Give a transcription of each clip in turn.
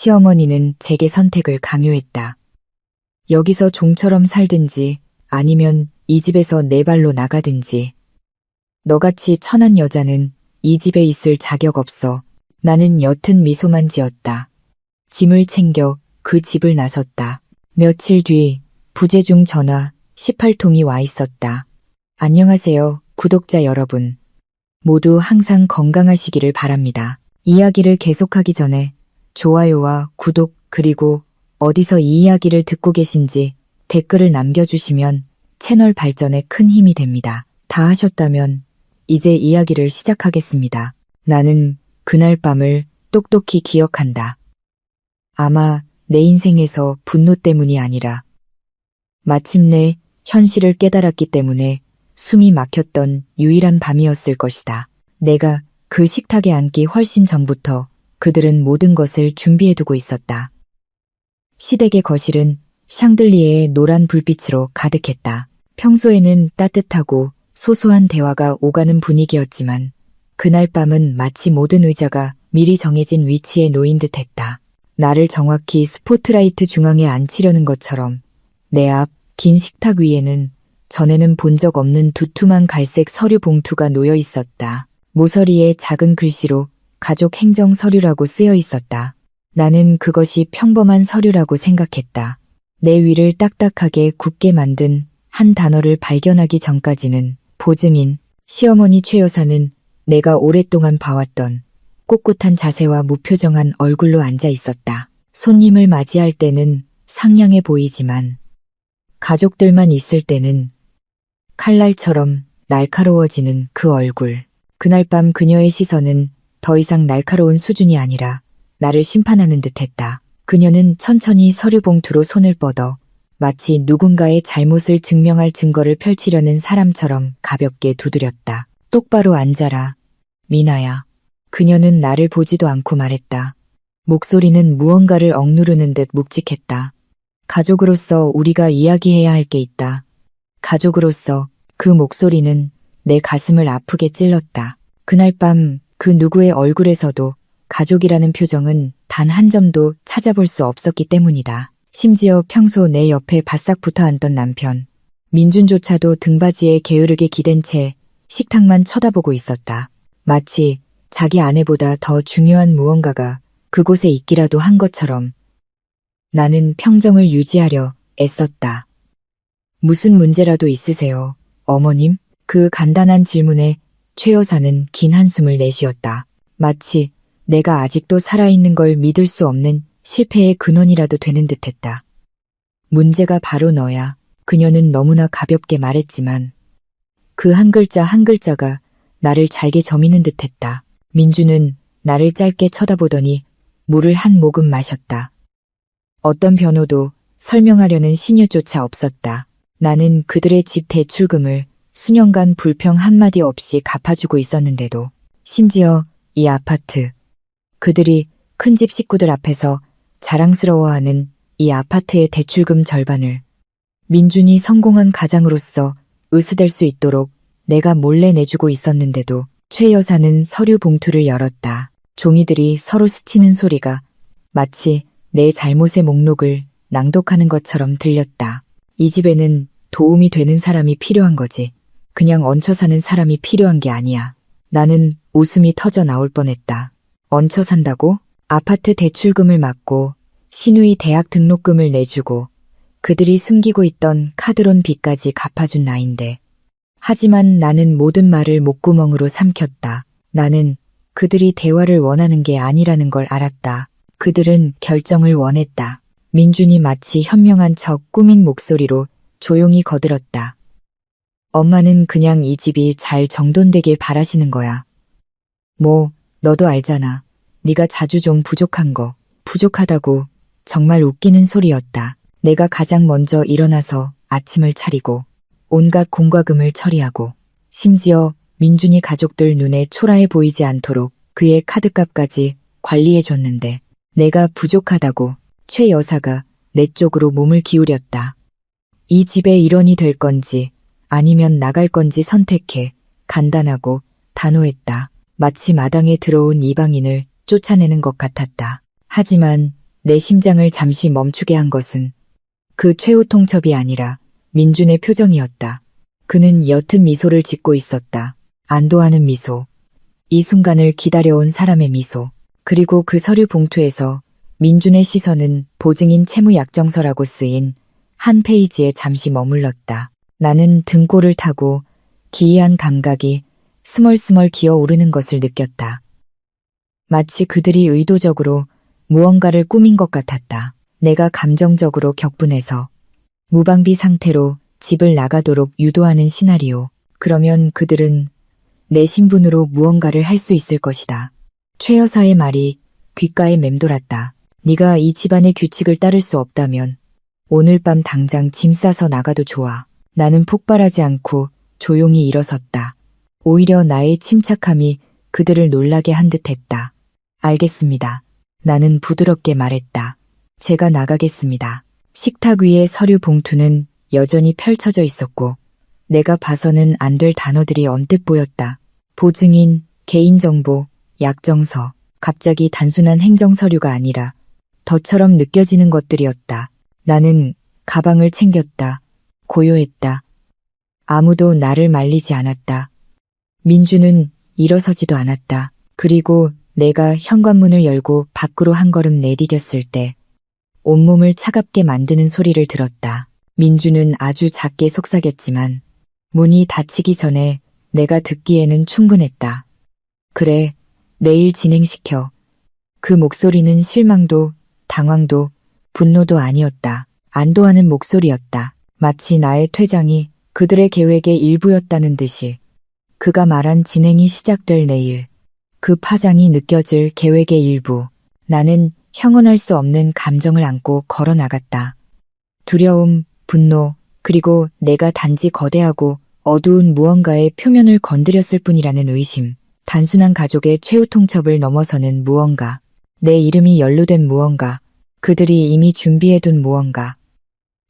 시어머니는 제게 선택을 강요했다. 여기서 종처럼 살든지 아니면 이 집에서 내 발로 나가든지. 너같이 천한 여자는 이 집에 있을 자격 없어. 나는 옅은 미소만 지었다. 짐을 챙겨 그 집을 나섰다. 며칠 뒤 부재중 전화 18통이 와 있었다. 안녕하세요, 구독자 여러분. 모두 항상 건강하시기를 바랍니다. 이야기를 계속하기 전에 좋아요와 구독 그리고 어디서 이 이야기를 듣고 계신지 댓글을 남겨주시면 채널 발전에 큰 힘이 됩니다. 다 하셨다면 이제 이야기를 시작하겠습니다. 나는 그날 밤을 똑똑히 기억한다. 아마 내 인생에서 분노 때문이 아니라 마침내 현실을 깨달았기 때문에 숨이 막혔던 유일한 밤이었을 것이다. 내가 그 식탁에 앉기 훨씬 전부터 그들은 모든 것을 준비해두고 있었다. 시댁의 거실은 샹들리에의 노란 불빛으로 가득했다. 평소에는 따뜻하고 소소한 대화가 오가는 분위기였지만 그날 밤은 마치 모든 의자가 미리 정해진 위치에 놓인 듯했다. 나를 정확히 스포트라이트 중앙에 앉히려는 것처럼 내 앞 긴 식탁 위에는 전에는 본 적 없는 두툼한 갈색 서류 봉투가 놓여 있었다. 모서리에 작은 글씨로 가족 행정 서류라고 쓰여 있었다. 나는 그것이 평범한 서류라고 생각했다. 내 위를 딱딱하게 굳게 만든 한 단어를 발견하기 전까지는 보증인 시어머니 최 여사는 내가 오랫동안 봐왔던 꼿꼿한 자세와 무표정한 얼굴로 앉아 있었다. 손님을 맞이할 때는 상냥해 보이지만 가족들만 있을 때는 칼날처럼 날카로워지는 그 얼굴. 그날 밤 그녀의 시선은 더 이상 날카로운 수준이 아니라 나를 심판하는 듯했다. 그녀는 천천히 서류 봉투로 손을 뻗어 마치 누군가의 잘못을 증명할 증거를 펼치려는 사람처럼 가볍게 두드렸다. 똑바로 앉아라, 미나야. 그녀는 나를 보지도 않고 말했다. 목소리는 무언가를 억누르는 듯 묵직했다. 가족으로서 우리가 이야기해야 할 게 있다. 가족으로서. 그 목소리는 내 가슴을 아프게 찔렀다. 그날 밤 그 누구의 얼굴에서도 가족이라는 표정은 단 한 점도 찾아볼 수 없었기 때문이다. 심지어 평소 내 옆에 바싹 붙어 앉던 남편 민준조차도 등받이에 게으르게 기댄 채 식탁만 쳐다보고 있었다. 마치 자기 아내보다 더 중요한 무언가가 그곳에 있기라도 한 것처럼. 나는 평정을 유지하려 애썼다. 무슨 문제라도 있으세요, 어머님? 그 간단한 질문에 최 여사는 긴 한숨을 내쉬었다. 마치 내가 아직도 살아있는 걸 믿을 수 없는 실패의 근원이라도 되는 듯했다. 문제가 바로 너야. 그녀는 너무나 가볍게 말했지만 그 한 글자 한 글자가 나를 잘게 저미는 듯했다. 민주는 나를 짧게 쳐다보더니 물을 한 모금 마셨다. 어떤 변호도 설명하려는 신유조차 없었다. 나는 그들의 집 대출금을 수년간 불평 한마디 없이 갚아주고 있었는데도, 심지어 이 아파트, 그들이 큰 집 식구들 앞에서 자랑스러워하는 이 아파트의 대출금 절반을 민준이 성공한 가장으로서 으스댈 수 있도록 내가 몰래 내주고 있었는데도 최 여사는 서류 봉투를 열었다. 종이들이 서로 스치는 소리가 마치 내 잘못의 목록을 낭독하는 것처럼 들렸다. 이 집에는 도움이 되는 사람이 필요한 거지. 그냥 얹혀 사는 사람이 필요한 게 아니야. 나는 웃음이 터져 나올 뻔했다. 얹혀 산다고? 아파트 대출금을 막고 신우이 대학 등록금을 내주고 그들이 숨기고 있던 카드론 빚까지 갚아준 나인데. 하지만 나는 모든 말을 목구멍으로 삼켰다. 나는 그들이 대화를 원하는 게 아니라는 걸 알았다. 그들은 결정을 원했다. 민준이 마치 현명한 척 꾸민 목소리로 조용히 거들었다. 엄마는 그냥 이 집이 잘 정돈되길 바라시는 거야. 뭐, 너도 알잖아. 네가 자주 좀 부족한 거. 부족하다고. 정말 웃기는 소리였다. 내가 가장 먼저 일어나서 아침을 차리고 온갖 공과금을 처리하고 심지어 민준이 가족들 눈에 초라해 보이지 않도록 그의 카드값까지 관리해줬는데 내가 부족하다고 최 여사가 내 쪽으로 몸을 기울였다. 이 집의 일원이 될 건지 아니면 나갈 건지 선택해. 간단하고 단호했다. 마치 마당에 들어온 이방인을 쫓아내는 것 같았다. 하지만 내 심장을 잠시 멈추게 한 것은 그 최후 통첩이 아니라 민준의 표정이었다. 그는 옅은 미소를 짓고 있었다. 안도하는 미소. 이 순간을 기다려온 사람의 미소. 그리고 그 서류 봉투에서 민준의 시선은 보증인 채무 약정서라고 쓰인 한 페이지에 잠시 머물렀다. 나는 등골을 타고 기이한 감각이 스멀스멀 기어오르는 것을 느꼈다. 마치 그들이 의도적으로 무언가를 꾸민 것 같았다. 내가 감정적으로 격분해서 무방비 상태로 집을 나가도록 유도하는 시나리오. 그러면 그들은 내 신분으로 무언가를 할 수 있을 것이다. 최 여사의 말이 귓가에 맴돌았다. 네가 이 집안의 규칙을 따를 수 없다면 오늘 밤 당장 짐 싸서 나가도 좋아. 나는 폭발하지 않고 조용히 일어섰다. 오히려 나의 침착함이 그들을 놀라게 한 듯했다. 알겠습니다. 나는 부드럽게 말했다. 제가 나가겠습니다. 식탁 위에 서류 봉투는 여전히 펼쳐져 있었고 내가 봐서는 안 될 단어들이 언뜻 보였다. 보증인, 개인정보, 약정서, 갑자기 단순한 행정서류가 아니라 덫처럼 느껴지는 것들이었다. 나는 가방을 챙겼다. 고요했다. 아무도 나를 말리지 않았다. 민주는 일어서지도 않았다. 그리고 내가 현관문을 열고 밖으로 한 걸음 내디뎠을 때 온몸을 차갑게 만드는 소리를 들었다. 민주는 아주 작게 속삭였지만 문이 닫히기 전에 내가 듣기에는 충분했다. 그래, 내일 진행시켜. 그 목소리는 실망도, 당황도, 분노도 아니었다. 안도하는 목소리였다. 마치 나의 퇴장이 그들의 계획의 일부였다는 듯이. 그가 말한 진행이 시작될 내일. 그 파장이 느껴질 계획의 일부. 나는 형언할 수 없는 감정을 안고 걸어 나갔다. 두려움, 분노, 그리고 내가 단지 거대하고 어두운 무언가의 표면을 건드렸을 뿐이라는 의심. 단순한 가족의 최후 통첩을 넘어서는 무언가. 내 이름이 연루된 무언가. 그들이 이미 준비해둔 무언가.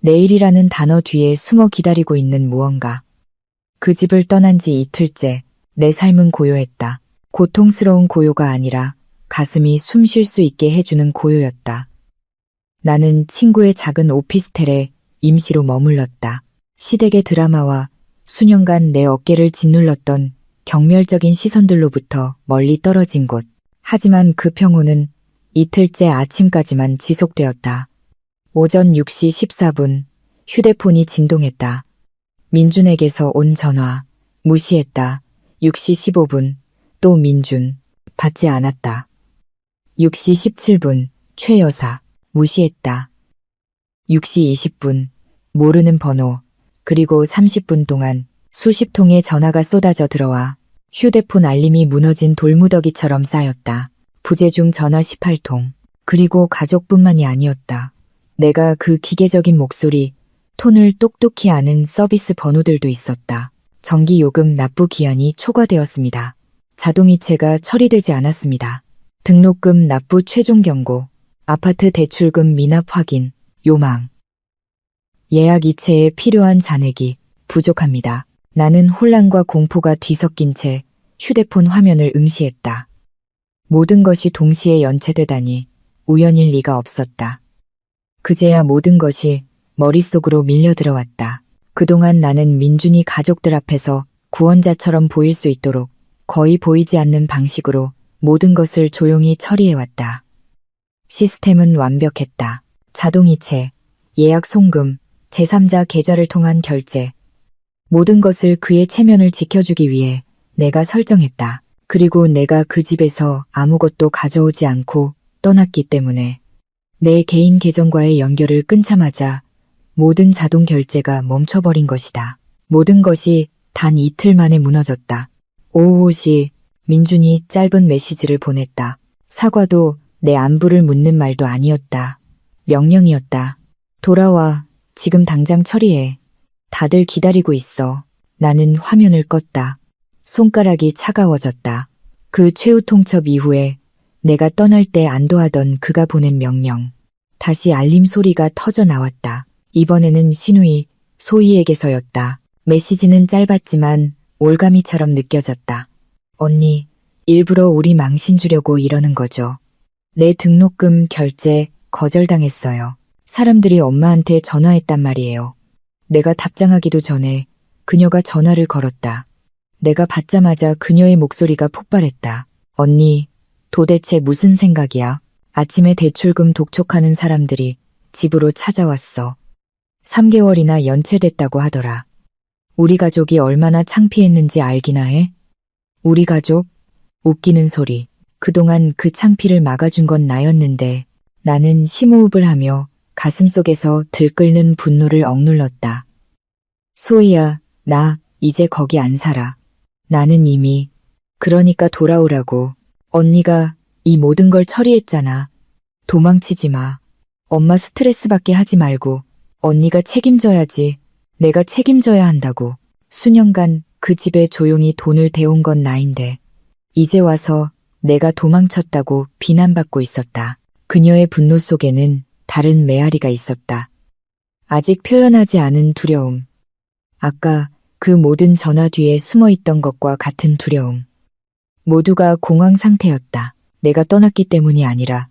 내일이라는 단어 뒤에 숨어 기다리고 있는 무언가. 그 집을 떠난 지 이틀째 내 삶은 고요했다. 고통스러운 고요가 아니라 가슴이 숨 쉴 수 있게 해주는 고요였다. 나는 친구의 작은 오피스텔에 임시로 머물렀다. 시댁의 드라마와 수년간 내 어깨를 짓눌렀던 경멸적인 시선들로부터 멀리 떨어진 곳. 하지만 그 평온은 이틀째 아침까지만 지속되었다. 오전 6시 14분 휴대폰이 진동했다. 민준에게서 온 전화. 무시했다. 6시 15분 또 민준. 받지 않았다. 6시 17분 최 여사. 무시했다. 6시 20분 모르는 번호. 그리고 30분 동안 수십 통의 전화가 쏟아져 들어와 휴대폰 알림이 무너진 돌무더기처럼 쌓였다. 부재중 전화 18통. 그리고 가족뿐만이 아니었다. 내가 그 기계적인 목소리, 톤을 똑똑히 아는 서비스 번호들도 있었다. 전기요금 납부 기한이 초과되었습니다. 자동이체가 처리되지 않았습니다. 등록금 납부 최종 경고, 아파트 대출금 미납 확인, 요망. 예약 이체에 필요한 잔액이 부족합니다. 나는 혼란과 공포가 뒤섞인 채 휴대폰 화면을 응시했다. 모든 것이 동시에 연체되다니 우연일 리가 없었다. 그제야 모든 것이 머릿속으로 밀려 들어왔다. 그동안 나는 민준이 가족들 앞에서 구원자처럼 보일 수 있도록 거의 보이지 않는 방식으로 모든 것을 조용히 처리해왔다. 시스템은 완벽했다. 자동이체, 예약 송금, 제3자 계좌를 통한 결제. 모든 것을 그의 체면을 지켜주기 위해 내가 설정했다. 그리고 내가 그 집에서 아무것도 가져오지 않고 떠났기 때문에 내 개인 계정과의 연결을 끊자마자 모든 자동 결제가 멈춰버린 것이다. 모든 것이 단 이틀 만에 무너졌다. 오후 5시 민준이 짧은 메시지를 보냈다. 사과도 내 안부를 묻는 말도 아니었다. 명령이었다. 돌아와. 지금 당장 처리해. 다들 기다리고 있어. 나는 화면을 껐다. 손가락이 차가워졌다. 그 최후 통첩 이후에 내가 떠날 때 안도하던 그가 보낸 명령. 다시 알림 소리가 터져 나왔다. 이번에는 신우이, 소희에게서였다. 메시지는 짧았지만 올가미처럼 느껴졌다. 언니, 일부러 우리 망신 주려고 이러는 거죠. 내 등록금 결제, 거절당했어요. 사람들이 엄마한테 전화했단 말이에요. 내가 답장하기도 전에 그녀가 전화를 걸었다. 내가 받자마자 그녀의 목소리가 폭발했다. 언니, 도대체 무슨 생각이야? 아침에 대출금 독촉하는 사람들이 집으로 찾아왔어. 3개월이나 연체됐다고 하더라. 우리 가족이 얼마나 창피했는지 알기나 해? 우리 가족? 웃기는 소리. 그동안 그 창피를 막아준 건 나였는데 나는 심호흡을 하며 가슴속에서 들끓는 분노를 억눌렀다. 소희야, 나 이제 거기 안 살아. 나는 이미, 그러니까 돌아오라고. 언니가 이 모든 걸 처리했잖아. 도망치지 마. 엄마 스트레스 받게 하지 말고 언니가 책임져야지. 내가 책임져야 한다고. 수년간 그 집에 조용히 돈을 대온 건 나인데 이제 와서 내가 도망쳤다고 비난받고 있었다. 그녀의 분노 속에는 다른 메아리가 있었다. 아직 표현하지 않은 두려움. 아까 그 모든 전화 뒤에 숨어있던 것과 같은 두려움. 모두가 공황 상태였다. 내가 떠났기 때문이 아니라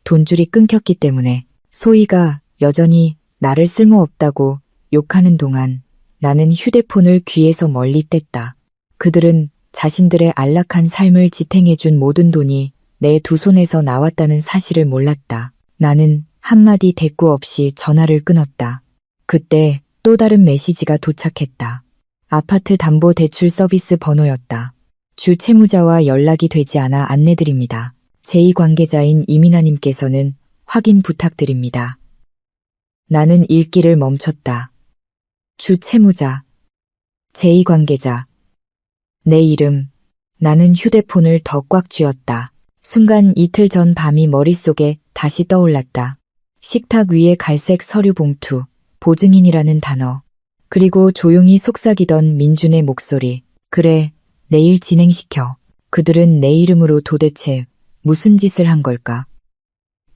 돈줄이 끊겼기 때문에. 소희가 여전히 나를 쓸모없다고 욕하는 동안 나는 휴대폰을 귀에서 멀리 뗐다. 그들은 자신들의 안락한 삶을 지탱해준 모든 돈이 내 두 손에서 나왔다는 사실을 몰랐다. 나는 한마디 대꾸 없이 전화를 끊었다. 그때 또 다른 메시지가 도착했다. 아파트 담보 대출 서비스 번호였다. 주 채무자와 연락이 되지 않아 안내드립니다. 제2관계자인 이민아님께서는 확인 부탁드립니다. 나는 읽기를 멈췄다. 주 채무자, 제2관계자. 내 이름. 나는 휴대폰을 더 꽉 쥐었다. 순간 이틀 전 밤이 머릿속에 다시 떠올랐다. 식탁 위에 갈색 서류 봉투, 보증인이라는 단어. 그리고 조용히 속삭이던 민준의 목소리. 그래, 내일 진행시켜. 그들은 내 이름으로 도대체 무슨 짓을 한 걸까?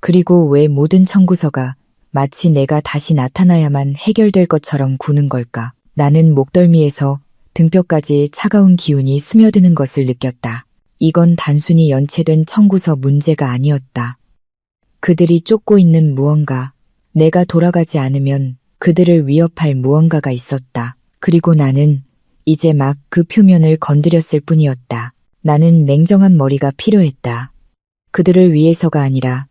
그리고 왜 모든 청구서가 마치 내가 다시 나타나야만 해결될 것처럼 구는 걸까? 나는 목덜미에서 등뼈까지 차가운 기운이 스며드는 것을 느꼈다. 이건 단순히 연체된 청구서 문제가 아니었다. 그들이 쫓고 있는 무언가, 내가 돌아가지 않으면 그들을 위협할 무언가가 있었다. 그리고 나는 이제 막 그 표면을 건드렸을 뿐이었다. 나는 냉정한 머리가 필요했다. 그들을 위해서가 아니라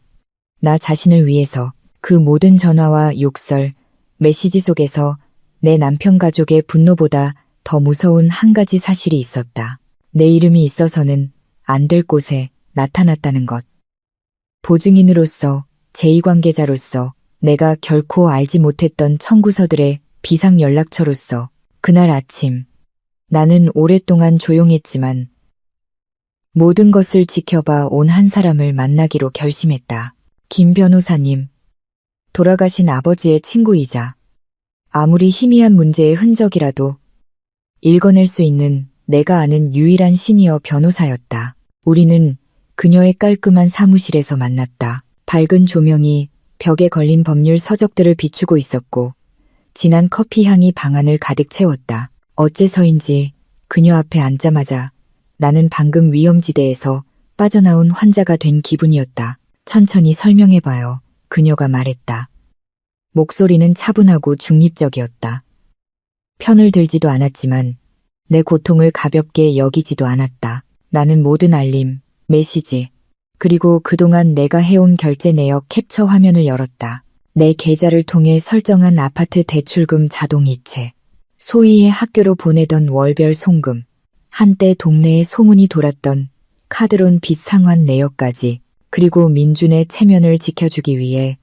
나 자신을 위해서. 그 모든 전화와 욕설, 메시지 속에서 내 남편 가족의 분노보다 더 무서운 한 가지 사실이 있었다. 내 이름이 있어서는 안 될 곳에 나타났다는 것. 보증인으로서, 제2관계자로서, 내가 결코 알지 못했던 청구서들의 비상연락처로서. 그날 아침, 나는 오랫동안 조용했지만 모든 것을 지켜봐 온 한 사람을 만나기로 결심했다. 김 변호사님. 돌아가신 아버지의 친구이자 아무리 희미한 문제의 흔적이라도 읽어낼 수 있는 내가 아는 유일한 시니어 변호사였다. 우리는 그녀의 깔끔한 사무실에서 만났다. 밝은 조명이 벽에 걸린 법률 서적들을 비추고 있었고 진한 커피 향이 방안을 가득 채웠다. 어째서인지 그녀 앞에 앉자마자 나는 방금 위험지대에서 빠져나온 환자가 된 기분이었다. 천천히 설명해봐요. 그녀가 말했다. 목소리는 차분하고 중립적이었다. 편을 들지도 않았지만 내 고통을 가볍게 여기지도 않았다. 나는 모든 알림, 메시지, 그리고 그동안 내가 해온 결제 내역 캡처 화면을 열었다. 내 계좌를 통해 설정한 아파트 대출금 자동이체, 소희의 학교로 보내던 월별 송금, 한때 동네에 소문이 돌았던 카드론 빚 상환 내역까지, 그리고 민준의 체면을 지켜주기 위해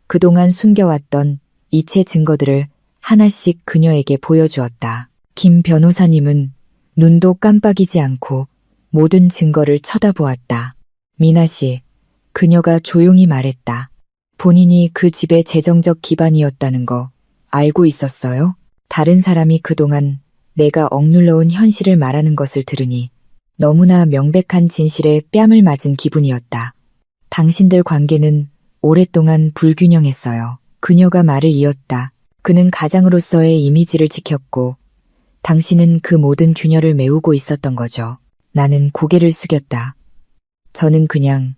그동안 숨겨왔던 이체 증거들을 하나씩 그녀에게 보여주었다. 김 변호사님은 눈도 깜빡이지 않고 모든 증거를 쳐다보았다. 미나 씨, 그녀가 조용히 말했다. 본인이 그 집의 재정적 기반이었다는 거 알고 있었어요? 다른 사람이 그동안 내가 억눌러온 현실을 말하는 것을 들으니 너무나 명백한 진실에 뺨을 맞은 기분이었다. 당신들 관계는 오랫동안 불균형했어요. 그녀가 말을 이었다. 그는 가장으로서의 이미지를 지켰고 당신은 그 모든 균열을 메우고 있었던 거죠. 나는 고개를 숙였다. 저는 그냥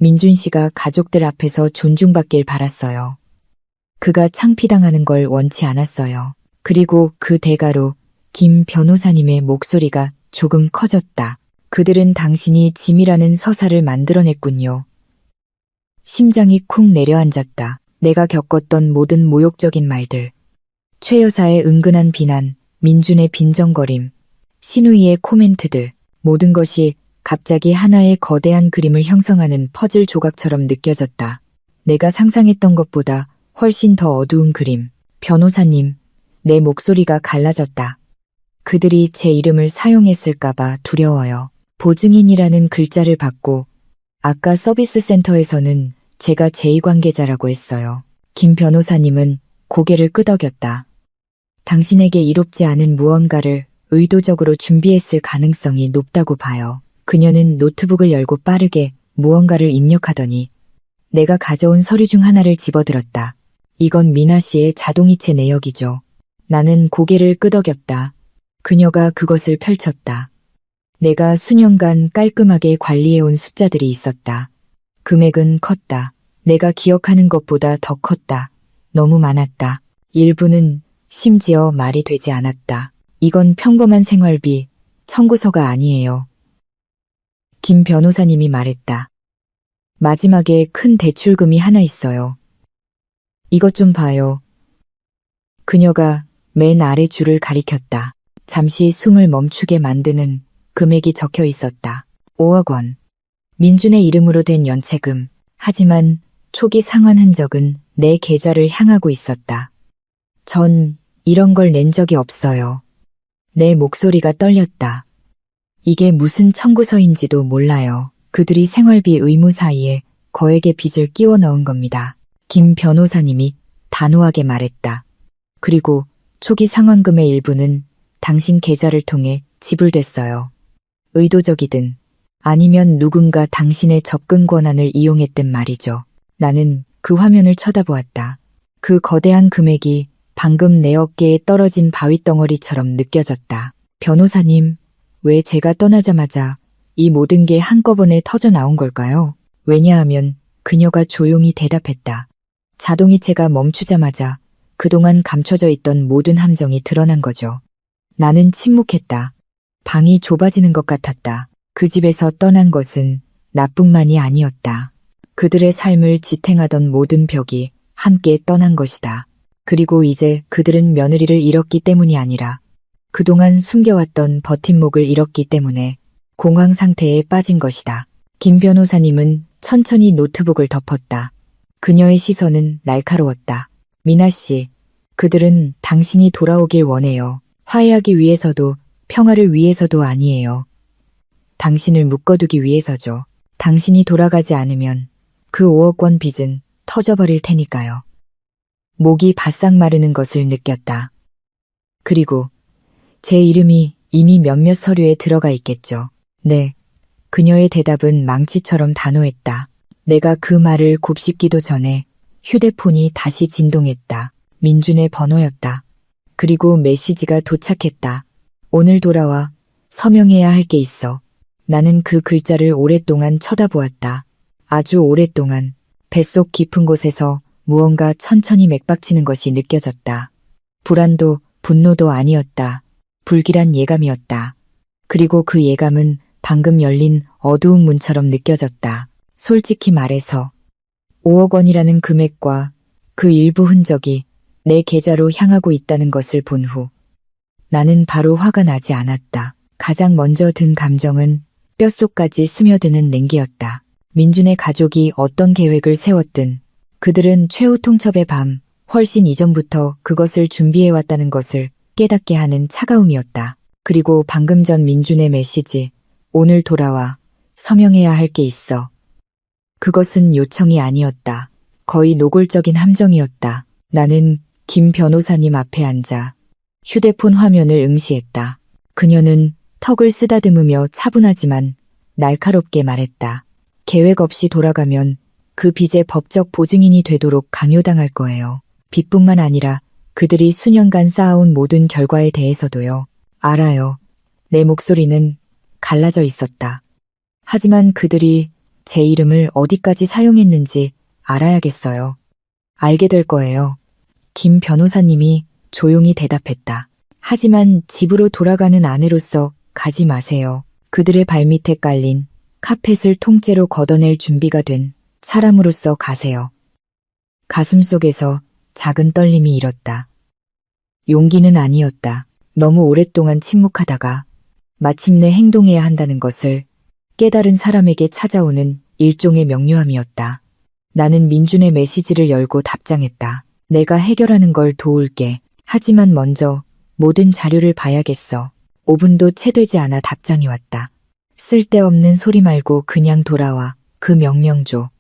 민준 씨가 가족들 앞에서 존중받길 바랐어요. 그가 창피당하는 걸 원치 않았어요. 그리고 그 대가로 김 변호사님의 목소리가 조금 커졌다. 그들은 당신이 짐이라는 서사를 만들어냈군요. 심장이 쿵 내려앉았다. 내가 겪었던 모든 모욕적인 말들. 최 여사의 은근한 비난, 민준의 빈정거림, 신우이의 코멘트들, 모든 것이 갑자기 하나의 거대한 그림을 형성하는 퍼즐 조각처럼 느껴졌다. 내가 상상했던 것보다 훨씬 더 어두운 그림. 변호사님, 내 목소리가 갈라졌다. 그들이 제 이름을 사용했을까봐 두려워요. 보증인이라는 글자를 받고 아까 서비스 센터에서는 제가 제2관계자라고 했어요. 김 변호사님은 고개를 끄덕였다. 당신에게 이롭지 않은 무언가를 의도적으로 준비했을 가능성이 높다고 봐요. 그녀는 노트북을 열고 빠르게 무언가를 입력하더니 내가 가져온 서류 중 하나를 집어들었다. 이건 미나 씨의 자동이체 내역이죠. 나는 고개를 끄덕였다. 그녀가 그것을 펼쳤다. 내가 수년간 깔끔하게 관리해온 숫자들이 있었다. 금액은 컸다. 내가 기억하는 것보다 더 컸다. 너무 많았다. 일부는 심지어 말이 되지 않았다. 이건 평범한 생활비, 청구서가 아니에요. 김 변호사님이 말했다. 마지막에 큰 대출금이 하나 있어요. 이것 좀 봐요. 그녀가 맨 아래 줄을 가리켰다. 잠시 숨을 멈추게 만드는 금액이 적혀 있었다. 5억 원. 민준의 이름으로 된 연체금. 하지만 초기 상환 흔적은 내 계좌를 향하고 있었다. 전 이런 걸 낸 적이 없어요. 내 목소리가 떨렸다. 이게 무슨 청구서인지도 몰라요. 그들이 생활비 의무 사이에 거액의 빚을 끼워 넣은 겁니다. 김 변호사님이 단호하게 말했다. 그리고 초기 상환금의 일부는 당신 계좌를 통해 지불됐어요. 의도적이든 아니면 누군가 당신의 접근 권한을 이용했든 말이죠. 나는 그 화면을 쳐다보았다. 그 거대한 금액이 방금 내 어깨에 떨어진 바위덩어리처럼 느껴졌다. 변호사님, 왜 제가 떠나자마자 이 모든 게 한꺼번에 터져 나온 걸까요? 왜냐하면 그녀가 조용히 대답했다. 자동이체가 멈추자마자 그동안 감춰져 있던 모든 함정이 드러난 거죠. 나는 침묵했다. 방이 좁아지는 것 같았다. 그 집에서 떠난 것은 나뿐만이 아니었다. 그들의 삶을 지탱하던 모든 벽이 함께 떠난 것이다. 그리고 이제 그들은 며느리를 잃었기 때문이 아니라 그동안 숨겨왔던 버팀목을 잃었기 때문에 공황 상태에 빠진 것이다. 김 변호사님은 천천히 노트북을 덮었다. 그녀의 시선은 날카로웠다. 미나 씨, 그들은 당신이 돌아오길 원해요. 화해하기 위해서도 평화를 위해서도 아니에요. 당신을 묶어두기 위해서죠. 당신이 돌아가지 않으면 그 5억 원 빚은 터져버릴 테니까요. 목이 바싹 마르는 것을 느꼈다. 그리고 제 이름이 이미 몇몇 서류에 들어가 있겠죠. 네. 그녀의 대답은 망치처럼 단호했다. 내가 그 말을 곱씹기도 전에 휴대폰이 다시 진동했다. 민준의 번호였다. 그리고 메시지가 도착했다. 오늘 돌아와. 서명해야 할 게 있어. 나는 그 글자를 오랫동안 쳐다보았다. 아주 오랫동안 뱃속 깊은 곳에서 무언가 천천히 맥박치는 것이 느껴졌다. 불안도 분노도 아니었다. 불길한 예감이었다. 그리고 그 예감은 방금 열린 어두운 문처럼 느껴졌다. 솔직히 말해서 5억 원이라는 금액과 그 일부 흔적이 내 계좌로 향하고 있다는 것을 본 후 나는 바로 화가 나지 않았다. 가장 먼저 든 감정은 뼛속까지 스며드는 냉기였다. 민준의 가족이 어떤 계획을 세웠든 그들은 최후 통첩의 밤 훨씬 이전부터 그것을 준비해왔다는 것을 깨닫게 하는 차가움이었다. 그리고 방금 전 민준의 메시지, 오늘 돌아와, 서명해야 할 게 있어. 그것은 요청이 아니었다. 거의 노골적인 함정이었다. 나는 김 변호사님 앞에 앉아 휴대폰 화면을 응시했다. 그녀는 턱을 쓰다듬으며 차분하지만 날카롭게 말했다. 계획 없이 돌아가면 그 빚의 법적 보증인이 되도록 강요당할 거예요. 빚뿐만 아니라 그들이 수년간 쌓아온 모든 결과에 대해서도요. 알아요. 내 목소리는 갈라져 있었다. 하지만 그들이 제 이름을 어디까지 사용했는지 알아야겠어요. 알게 될 거예요. 김 변호사님이 조용히 대답했다. 하지만 집으로 돌아가는 아내로서 가지 마세요. 그들의 발밑에 깔린 카펫을 통째로 걷어낼 준비가 된 사람으로서 가세요. 가슴속에서 작은 떨림이 일었다. 용기는 아니었다. 너무 오랫동안 침묵하다가 마침내 행동해야 한다는 것을 깨달은 사람에게 찾아오는 일종의 명료함이었다. 나는 민준의 메시지를 열고 답장했다. 내가 해결하는 걸 도울게. 하지만 먼저 모든 자료를 봐야겠어. 5분도 채 되지 않아 답장이 왔다. 쓸데없는 소리 말고 그냥 돌아와. 그 명령 줘.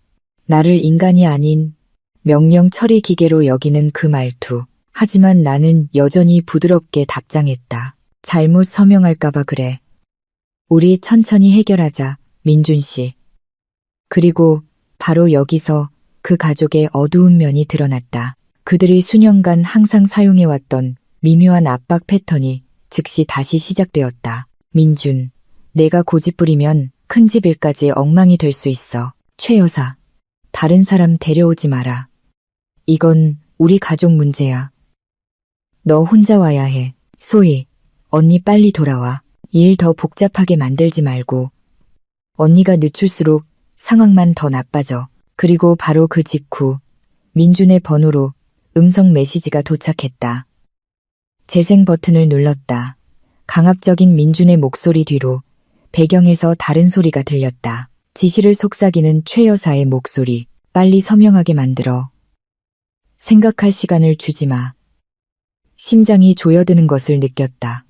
나를 인간이 아닌 명령 처리 기계로 여기는 그 말투. 하지만 나는 여전히 부드럽게 답장했다. 잘못 서명할까봐 그래. 우리 천천히 해결하자, 민준 씨. 그리고 바로 여기서 그 가족의 어두운 면이 드러났다. 그들이 수년간 항상 사용해왔던 미묘한 압박 패턴이 즉시 다시 시작되었다. 민준, 내가 고집부리면 큰 집 일까지 엉망이 될 수 있어. 최 여사, 다른 사람 데려오지 마라. 이건 우리 가족 문제야. 너 혼자 와야 해. 소희, 언니 빨리 돌아와. 일 더 복잡하게 만들지 말고. 언니가 늦출수록 상황만 더 나빠져. 그리고 바로 그 직후 민준의 번호로 음성 메시지가 도착했다. 재생 버튼을 눌렀다. 강압적인 민준의 목소리 뒤로 배경에서 다른 소리가 들렸다. 지시를 속삭이는 최 여사의 목소리. 빨리 서명하게 만들어. 생각할 시간을 주지 마. 심장이 조여드는 것을 느꼈다.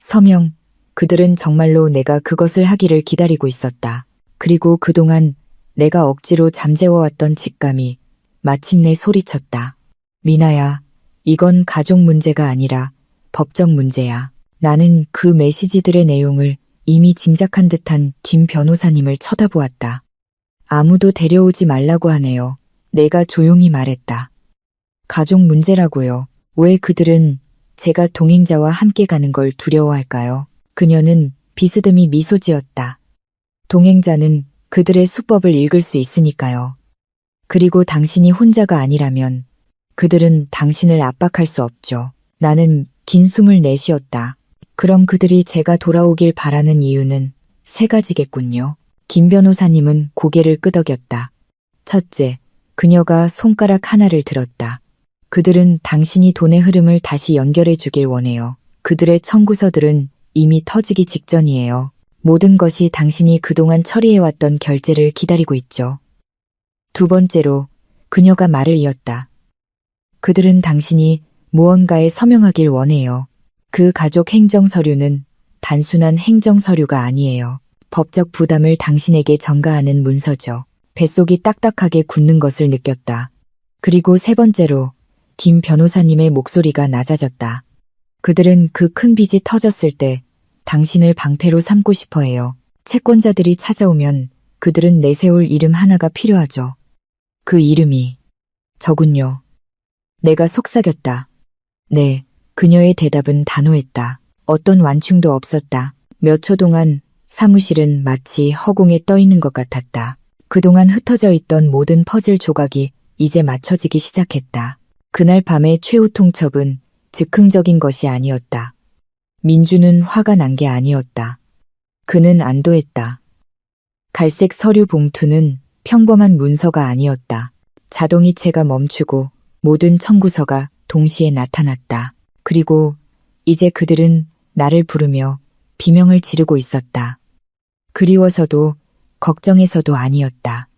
서명. 그들은 정말로 내가 그것을 하기를 기다리고 있었다. 그리고 그동안 내가 억지로 잠재워왔던 직감이 마침내 소리쳤다. 미나야, 이건 가족 문제가 아니라 법적 문제야. 나는 그 메시지들의 내용을 이미 짐작한 듯한 김 변호사님을 쳐다보았다. 아무도 데려오지 말라고 하네요. 내가 조용히 말했다. 가족 문제라고요. 왜 그들은 제가 동행자와 함께 가는 걸 두려워할까요? 그녀는 비스듬히 미소 지었다. 동행자는 그들의 수법을 읽을 수 있으니까요. 그리고 당신이 혼자가 아니라면 그들은 당신을 압박할 수 없죠. 나는 긴 숨을 내쉬었다. 그럼 그들이 제가 돌아오길 바라는 이유는 세 가지겠군요. 김 변호사님은 고개를 끄덕였다. 첫째, 그녀가 손가락 하나를 들었다. 그들은 당신이 돈의 흐름을 다시 연결해 주길 원해요. 그들의 청구서들은 이미 터지기 직전이에요. 모든 것이 당신이 그동안 처리해왔던 결제를 기다리고 있죠. 두 번째로 그녀가 말을 이었다. 그들은 당신이 무언가에 서명하길 원해요. 그 가족 행정 서류는 단순한 행정 서류가 아니에요. 법적 부담을 당신에게 전가하는 문서죠. 뱃속이 딱딱하게 굳는 것을 느꼈다. 그리고 세 번째로 김 변호사님의 목소리가 낮아졌다. 그들은 그 큰 빚이 터졌을 때 당신을 방패로 삼고 싶어 해요. 채권자들이 찾아오면 그들은 내세울 이름 하나가 필요하죠. 그 이름이 저군요. 내가 속삭였다. 네, 그녀의 대답은 단호했다. 어떤 완충도 없었다. 몇 초 동안 사무실은 마치 허공에 떠 있는 것 같았다. 그동안 흩어져 있던 모든 퍼즐 조각이 이제 맞춰지기 시작했다. 그날 밤의 최후 통첩은 즉흥적인 것이 아니었다. 민주는 화가 난 게 아니었다. 그는 안도했다. 갈색 서류 봉투는 평범한 문서가 아니었다. 자동이체가 멈추고 모든 청구서가 동시에 나타났다. 그리고 이제 그들은 나를 부르며 비명을 지르고 있었다. 그리워서도 걱정해서도 아니었다.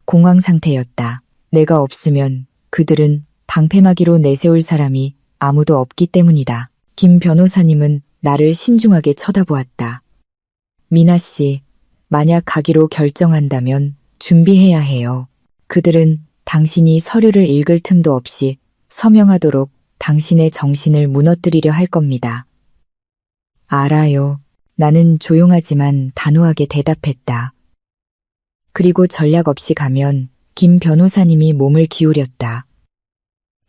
공황 상태였다. 내가 없으면 그들은 방패막이로 내세울 사람이 아무도 없기 때문이다. 김 변호사님은 나를 신중하게 쳐다보았다. 미나 씨, 만약 가기로 결정한다면 준비해야 해요. 그들은 당신이 서류를 읽을 틈도 없이 서명하도록 당신의 정신을 무너뜨리려 할 겁니다. 알아요. 나는 조용하지만 단호하게 대답했다. 그리고 전략 없이 가면 김 변호사님이 몸을 기울였다.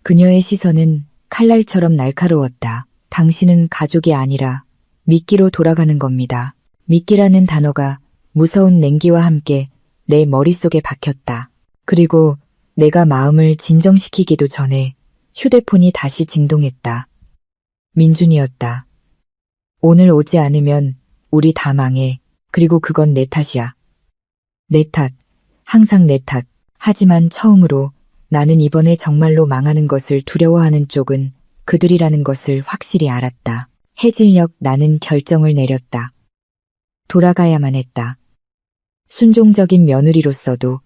그녀의 시선은 칼날처럼 날카로웠다. 당신은 가족이 아니라 미끼로 돌아가는 겁니다. 미끼라는 단어가 무서운 냉기와 함께 내 머릿속에 박혔다. 그리고 내가 마음을 진정시키기도 전에 휴대폰이 다시 진동했다. 민준이었다. 오늘 오지 않으면 우리 다 망해. 그리고 그건 내 탓이야. 내 탓. 항상 내 탓. 하지만 처음으로 나는 이번에 정말로 망하는 것을 두려워하는 쪽은 그들이라는 것을 확실히 알았다. 해질녘 나는 결정을 내렸다. 돌아가야만 했다. 순종적인 며느리로서도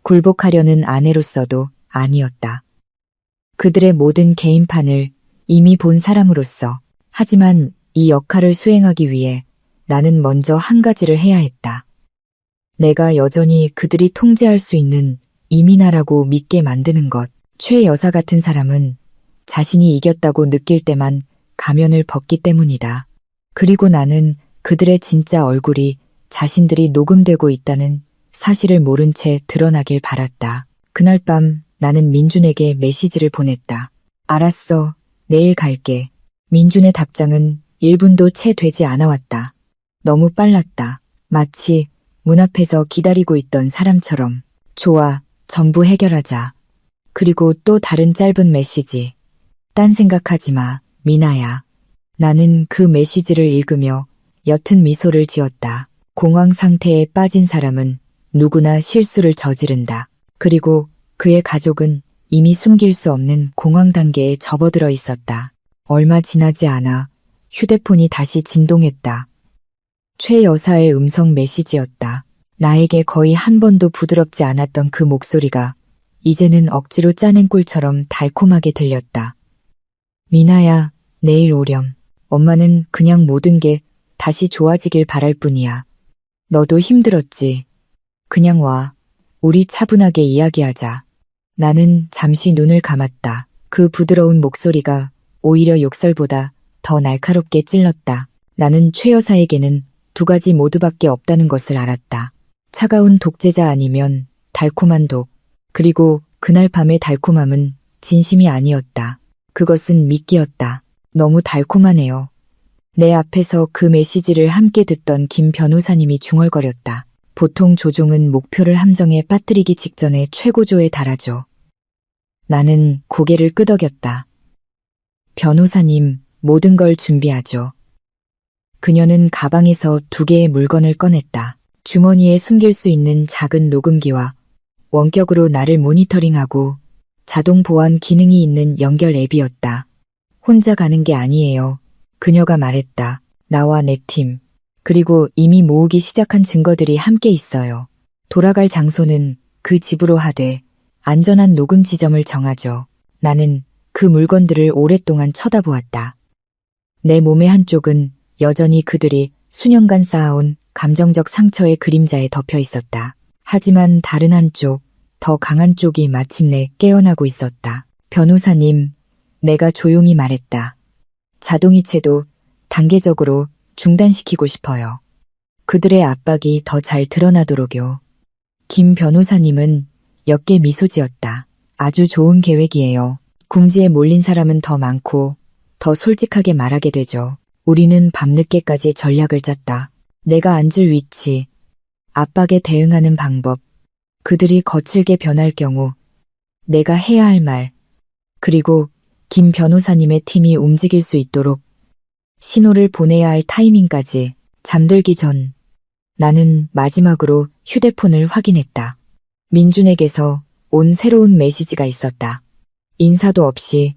굴복하려는 아내로서도 아니었다. 그들의 모든 게임판을 이미 본 사람으로서. 하지만 이 역할을 수행하기 위해 나는 먼저 한 가지를 해야 했다. 내가 여전히 그들이 통제할 수 있는 이민아라고 믿게 만드는 것. 최 여사 같은 사람은 자신이 이겼다고 느낄 때만 가면을 벗기 때문이다. 그리고 나는 그들의 진짜 얼굴이 자신들이 녹음되고 있다는 사실을 모른 채 드러나길 바랐다. 그날 밤 나는 민준에게 메시지를 보냈다. 알았어. 내일 갈게. 민준의 답장은 1분도 채 되지 않아 왔다. 너무 빨랐다. 마치 문 앞에서 기다리고 있던 사람처럼. 좋아. 전부 해결하자. 그리고 또 다른 짧은 메시지. 딴 생각하지 마, 미나야. 나는 그 메시지를 읽으며 옅은 미소를 지었다. 공황 상태에 빠진 사람은 누구나 실수를 저지른다. 그리고 그의 가족은 이미 숨길 수 없는 공황 단계에 접어들어 있었다. 얼마 지나지 않아 휴대폰이 다시 진동했다. 최 여사의 음성 메시지였다. 나에게 거의 한 번도 부드럽지 않았던 그 목소리가 이제는 억지로 짜낸 꿀처럼 달콤하게 들렸다. 미나야, 내일 오렴. 엄마는 그냥 모든 게 다시 좋아지길 바랄 뿐이야. 너도 힘들었지. 그냥 와. 우리 차분하게 이야기하자. 나는 잠시 눈을 감았다. 그 부드러운 목소리가 오히려 욕설보다 더 날카롭게 찔렀다. 나는 최 여사에게는 두 가지 모두밖에 없다는 것을 알았다. 차가운 독재자 아니면 달콤한 독. 그리고 그날 밤의 달콤함은 진심이 아니었다. 그것은 미끼였다. 너무 달콤하네요. 내 앞에서 그 메시지를 함께 듣던 김 변호사님이 중얼거렸다. 보통 조종은 목표를 함정에 빠뜨리기 직전에 최고조에 달하죠. 나는 고개를 끄덕였다. 변호사님, 모든 걸 준비하죠. 그녀는 가방에서 2개의 물건을 꺼냈다. 주머니에 숨길 수 있는 작은 녹음기와 원격으로 나를 모니터링하고 자동 보안 기능이 있는 연결 앱이었다. 혼자 가는 게 아니에요. 그녀가 말했다. 나와 내 팀. 그리고 이미 모으기 시작한 증거들이 함께 있어요. 돌아갈 장소는 그 집으로 하되 안전한 녹음 지점을 정하죠. 나는 그 물건들을 오랫동안 쳐다보았다. 내 몸의 한쪽은 여전히 그들이 수년간 쌓아온 감정적 상처의 그림자에 덮여 있었다. 하지만 다른 한쪽, 더 강한 쪽이 마침내 깨어나고 있었다. 변호사님, 내가 조용히 말했다. 자동이체도 단계적으로 중단시키고 싶어요. 그들의 압박이 더 잘 드러나도록요. 김 변호사님은 옅게 미소 지었다. 아주 좋은 계획이에요. 궁지에 몰린 사람은 더 많고 더 솔직하게 말하게 되죠. 우리는 밤늦게까지 전략을 짰다. 내가 앉을 위치, 압박에 대응하는 방법, 그들이 거칠게 변할 경우, 내가 해야 할 말, 그리고 김 변호사님의 팀이 움직일 수 있도록 신호를 보내야 할 타이밍까지. 잠들기 전 나는 마지막으로 휴대폰을 확인했다. 민준에게서 온 새로운 메시지가 있었다. 인사도 없이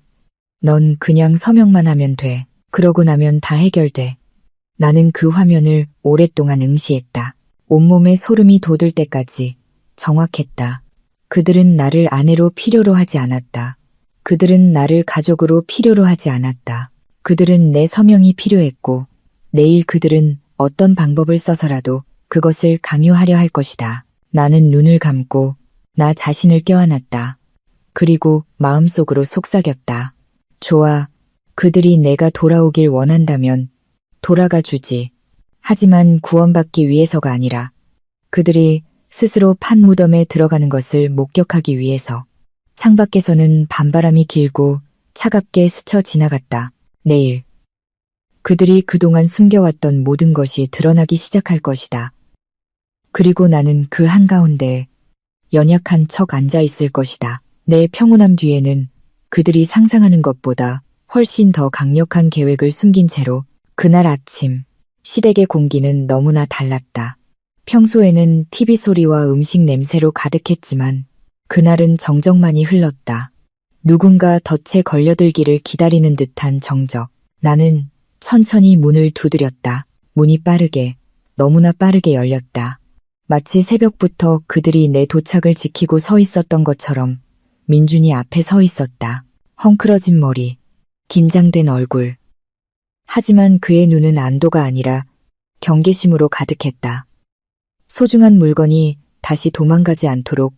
넌 그냥 서명만 하면 돼. 그러고 나면 다 해결돼. 나는 그 화면을 오랫동안 응시했다. 온몸에 소름이 돋을 때까지. 정확했다. 그들은 나를 아내로 필요로 하지 않았다. 그들은 나를 가족으로 필요로 하지 않았다. 그들은 내 서명이 필요했고 내일 그들은 어떤 방법을 써서라도 그것을 강요하려 할 것이다. 나는 눈을 감고 나 자신을 껴안았다. 그리고 마음속으로 속삭였다. 좋아. 그들이 내가 돌아오길 원한다면 돌아가 주지. 하지만 구원받기 위해서가 아니라 그들이 스스로 판 무덤에 들어가는 것을 목격하기 위해서. 창밖에서는 밤바람이 길고 차갑게 스쳐 지나갔다. 내일 그들이 그동안 숨겨왔던 모든 것이 드러나기 시작할 것이다. 그리고 나는 그 한가운데 연약한 척 앉아 있을 것이다. 내 평온함 뒤에는 그들이 상상하는 것보다 훨씬 더 강력한 계획을 숨긴 채로 그날 아침 시댁의 공기는 너무나 달랐다. 평소에는 TV 소리와 음식 냄새로 가득했지만 그날은 정적만이 흘렀다. 누군가 덫에 걸려들기를 기다리는 듯한 정적. 나는 천천히 문을 두드렸다. 문이 빠르게, 너무나 빠르게 열렸다. 마치 새벽부터 그들이 내 도착을 지키고 서 있었던 것처럼 민준이 앞에 서 있었다. 헝클어진 머리, 긴장된 얼굴. 하지만 그의 눈은 안도가 아니라 경계심으로 가득했다. 소중한 물건이 다시 도망가지 않도록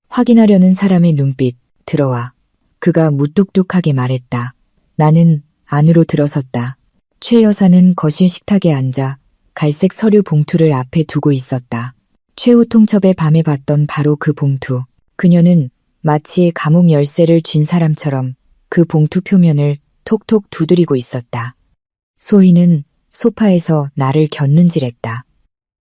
확인하려는 사람의 눈빛, 들어와. 그가 무뚝뚝하게 말했다. 나는 안으로 들어섰다. 최 여사는 거실 식탁에 앉아 갈색 서류 봉투를 앞에 두고 있었다. 최후 통첩에 밤에 봤던 바로 그 봉투. 그녀는 마치 감옥 열쇠를 쥔 사람처럼 그 봉투 표면을 톡톡 두드리고 있었다. 소희는 소파에서 나를 곁눈질했다.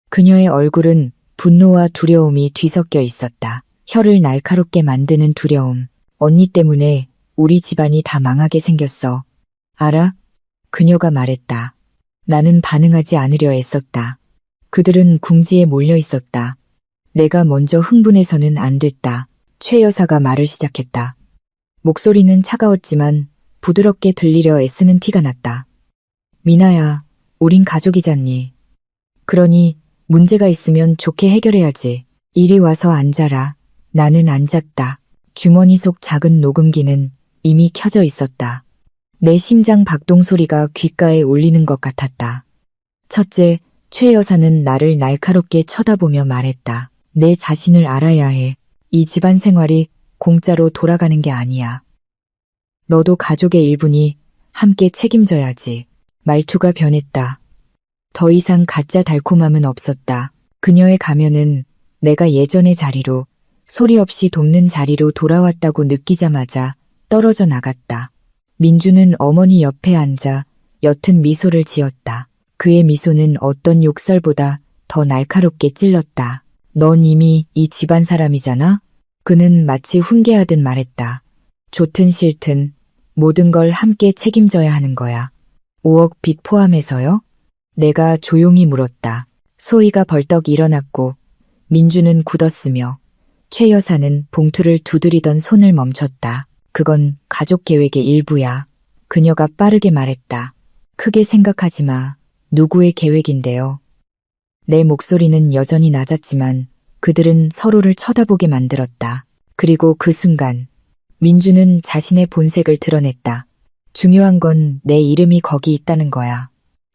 그녀의 얼굴은 분노와 두려움이 뒤섞여 있었다. 혀를 날카롭게 만드는 두려움. 언니 때문에 우리 집안이 다 망하게 생겼어. 알아? 그녀가 말했다. 나는 반응하지 않으려 애썼다. 그들은 궁지에 몰려 있었다. 내가 먼저 흥분해서는 안 됐다. 최 여사가 말을 시작했다. 목소리는 차가웠지만 부드럽게 들리려 애쓰는 티가 났다. 미나야, 우린 가족이잖니. 그러니 문제가 있으면 좋게 해결해야지. 이리 와서 앉아라. 나는 앉았다. 주머니 속 작은 녹음기는 이미 켜져 있었다. 내 심장 박동 소리가 귓가에 울리는 것 같았다. 첫째, 최 여사는 나를 날카롭게 쳐다보며 말했다. 내 자신을 알아야 해. 이 집안 생활이 공짜로 돌아가는 게 아니야. 너도 가족의 일부니 함께 책임져야지. 말투가 변했다. 더 이상 가짜 달콤함은 없었다. 그녀의 가면은 내가 예전의 자리로, 소리 없이 돕는 자리로 돌아왔다고 느끼자마자 떨어져 나갔다. 민주는 어머니 옆에 앉아 옅은 미소를 지었다. 그의 미소는 어떤 욕설보다 더 날카롭게 찔렀다. 넌 이미 이 집안 사람이잖아? 그는 마치 훈계하듯 말했다. 좋든 싫든 모든 걸 함께 책임져야 하는 거야. 5억 빚 포함해서요? 내가 조용히 물었다. 소희가 벌떡 일어났고 민주는 굳었으며 최 여사는 봉투를 두드리던 손을 멈췄다. 그건 가족 계획의 일부야. 그녀가 빠르게 말했다. 크게 생각하지 마. 누구의 계획인데요. 내 목소리는 여전히 낮았지만 그들은 서로를 쳐다보게 만들었다. 그리고 그 순간 민주는 자신의 본색을 드러냈다. 중요한 건 내 이름이 거기 있다는 거야.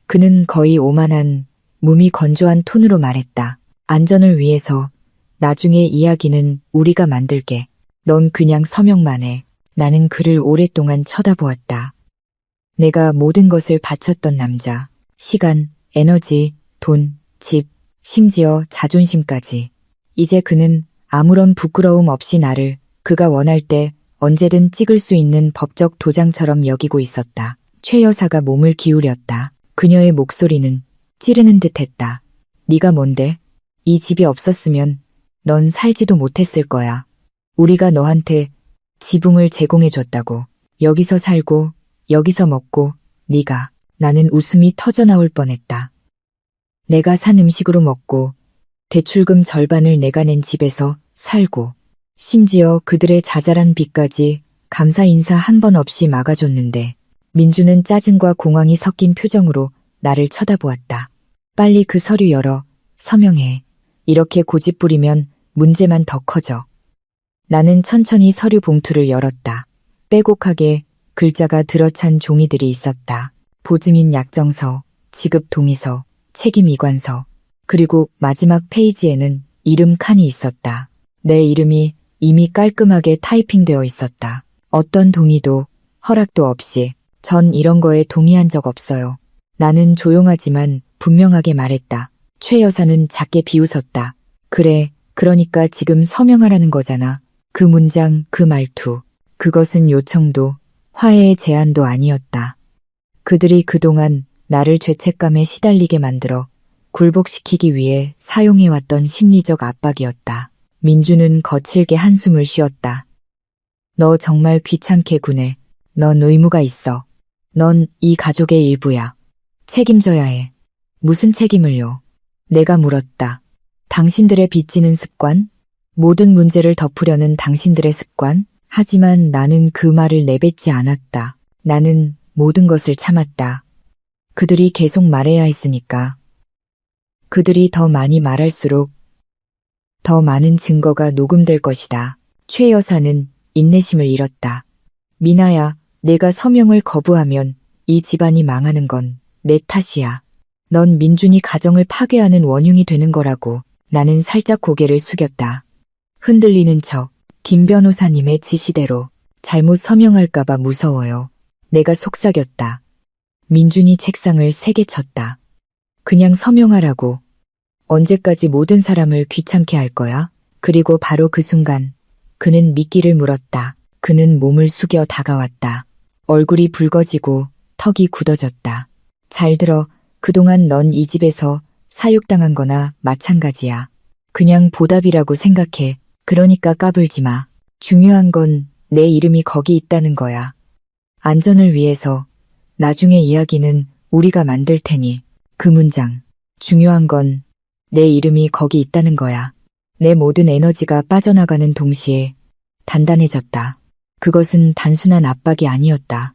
그는 거의 오만한, 몸이 건조한 톤으로 말했다. 안전을 위해서 나중에 이야기는 우리가 만들게. 넌 그냥 서명만 해. 나는 그를 오랫동안 쳐다보았다. 내가 모든 것을 바쳤던 남자. 시간, 에너지, 돈, 집, 심지어 자존심까지. 이제 그는 아무런 부끄러움 없이 나를 그가 원할 때 언제든 찍을 수 있는 법적 도장처럼 여기고 있었다. 최 여사가 몸을 기울였다. 그녀의 목소리는 찌르는 듯했다. 네가 뭔데? 이 집이 없었으면 넌 살지도 못했을 거야. 우리가 너한테 지붕을 제공해줬다고. 여기서 살고 여기서 먹고 네가. 나는 웃음이 터져나올 뻔했다. 내가 산 음식으로 먹고 대출금 절반을 내가 낸 집에서 살고 심지어 그들의 자잘한 빚까지 감사 인사 한 번 없이 막아줬는데 민주는 짜증과 공황이 섞인 표정으로 나를 쳐다보았다. 빨리 그 서류 열어. 서명해. 이렇게 고집부리면 문제만 더 커져. 나는 천천히 서류 봉투를 열었다. 빼곡하게 글자가 들어찬 종이들이 있었다. 보증인 약정서, 지급 동의서, 책임 이관서, 그리고 마지막 페이지에는 이름 칸이 있었다. 내 이름이 이미 깔끔하게 타이핑되어 있었다. 어떤 동의도 허락도 없이. 전 이런 거에 동의한 적 없어요. 나는 조용하지만 분명하게 말했다. 최 여사는 작게 비웃었다. 그래, 그러니까 지금 서명하라는 거잖아. 그 문장, 그 말투. 그것은 요청도, 화해의 제안도 아니었다. 그들이 그동안 나를 죄책감에 시달리게 만들어 굴복시키기 위해 사용해왔던 심리적 압박이었다. 민주는 거칠게 한숨을 쉬었다. 너 정말 귀찮게 구네. 넌 의무가 있어. 넌 이 가족의 일부야. 책임져야 해. 무슨 책임을요? 내가 물었다. 당신들의 빚지는 습관? 모든 문제를 덮으려는 당신들의 습관? 하지만 나는 그 말을 내뱉지 않았다. 나는 모든 것을 참았다. 그들이 계속 말해야 했으니까. 그들이 더 많이 말할수록 더 많은 증거가 녹음될 것이다. 최 여사는 인내심을 잃었다. 미나야, 내가 서명을 거부하면 이 집안이 망하는 건 내 탓이야. 넌 민준이 가정을 파괴하는 원흉이 되는 거라고. 나는 살짝 고개를 숙였다. 흔들리는 척, 김 변호사님의 지시대로 잘못 서명할까봐 무서워요. 내가 속삭였다. 민준이 책상을 세게 쳤다. 그냥 서명하라고. 언제까지 모든 사람을 귀찮게 할 거야? 그리고 바로 그 순간 그는 미끼를 물었다. 그는 몸을 숙여 다가왔다. 얼굴이 붉어지고 턱이 굳어졌다. 잘 들어. 그동안 넌 이 집에서 사육당한 거나 마찬가지야. 그냥 보답이라고 생각해. 그러니까 까불지 마. 중요한 건 내 이름이 거기 있다는 거야. 안전을 위해서 나중에 이야기는 우리가 만들 테니. 그 문장. 중요한 건 내 이름이 거기 있다는 거야. 내 모든 에너지가 빠져나가는 동시에 단단해졌다. 그것은 단순한 압박이 아니었다.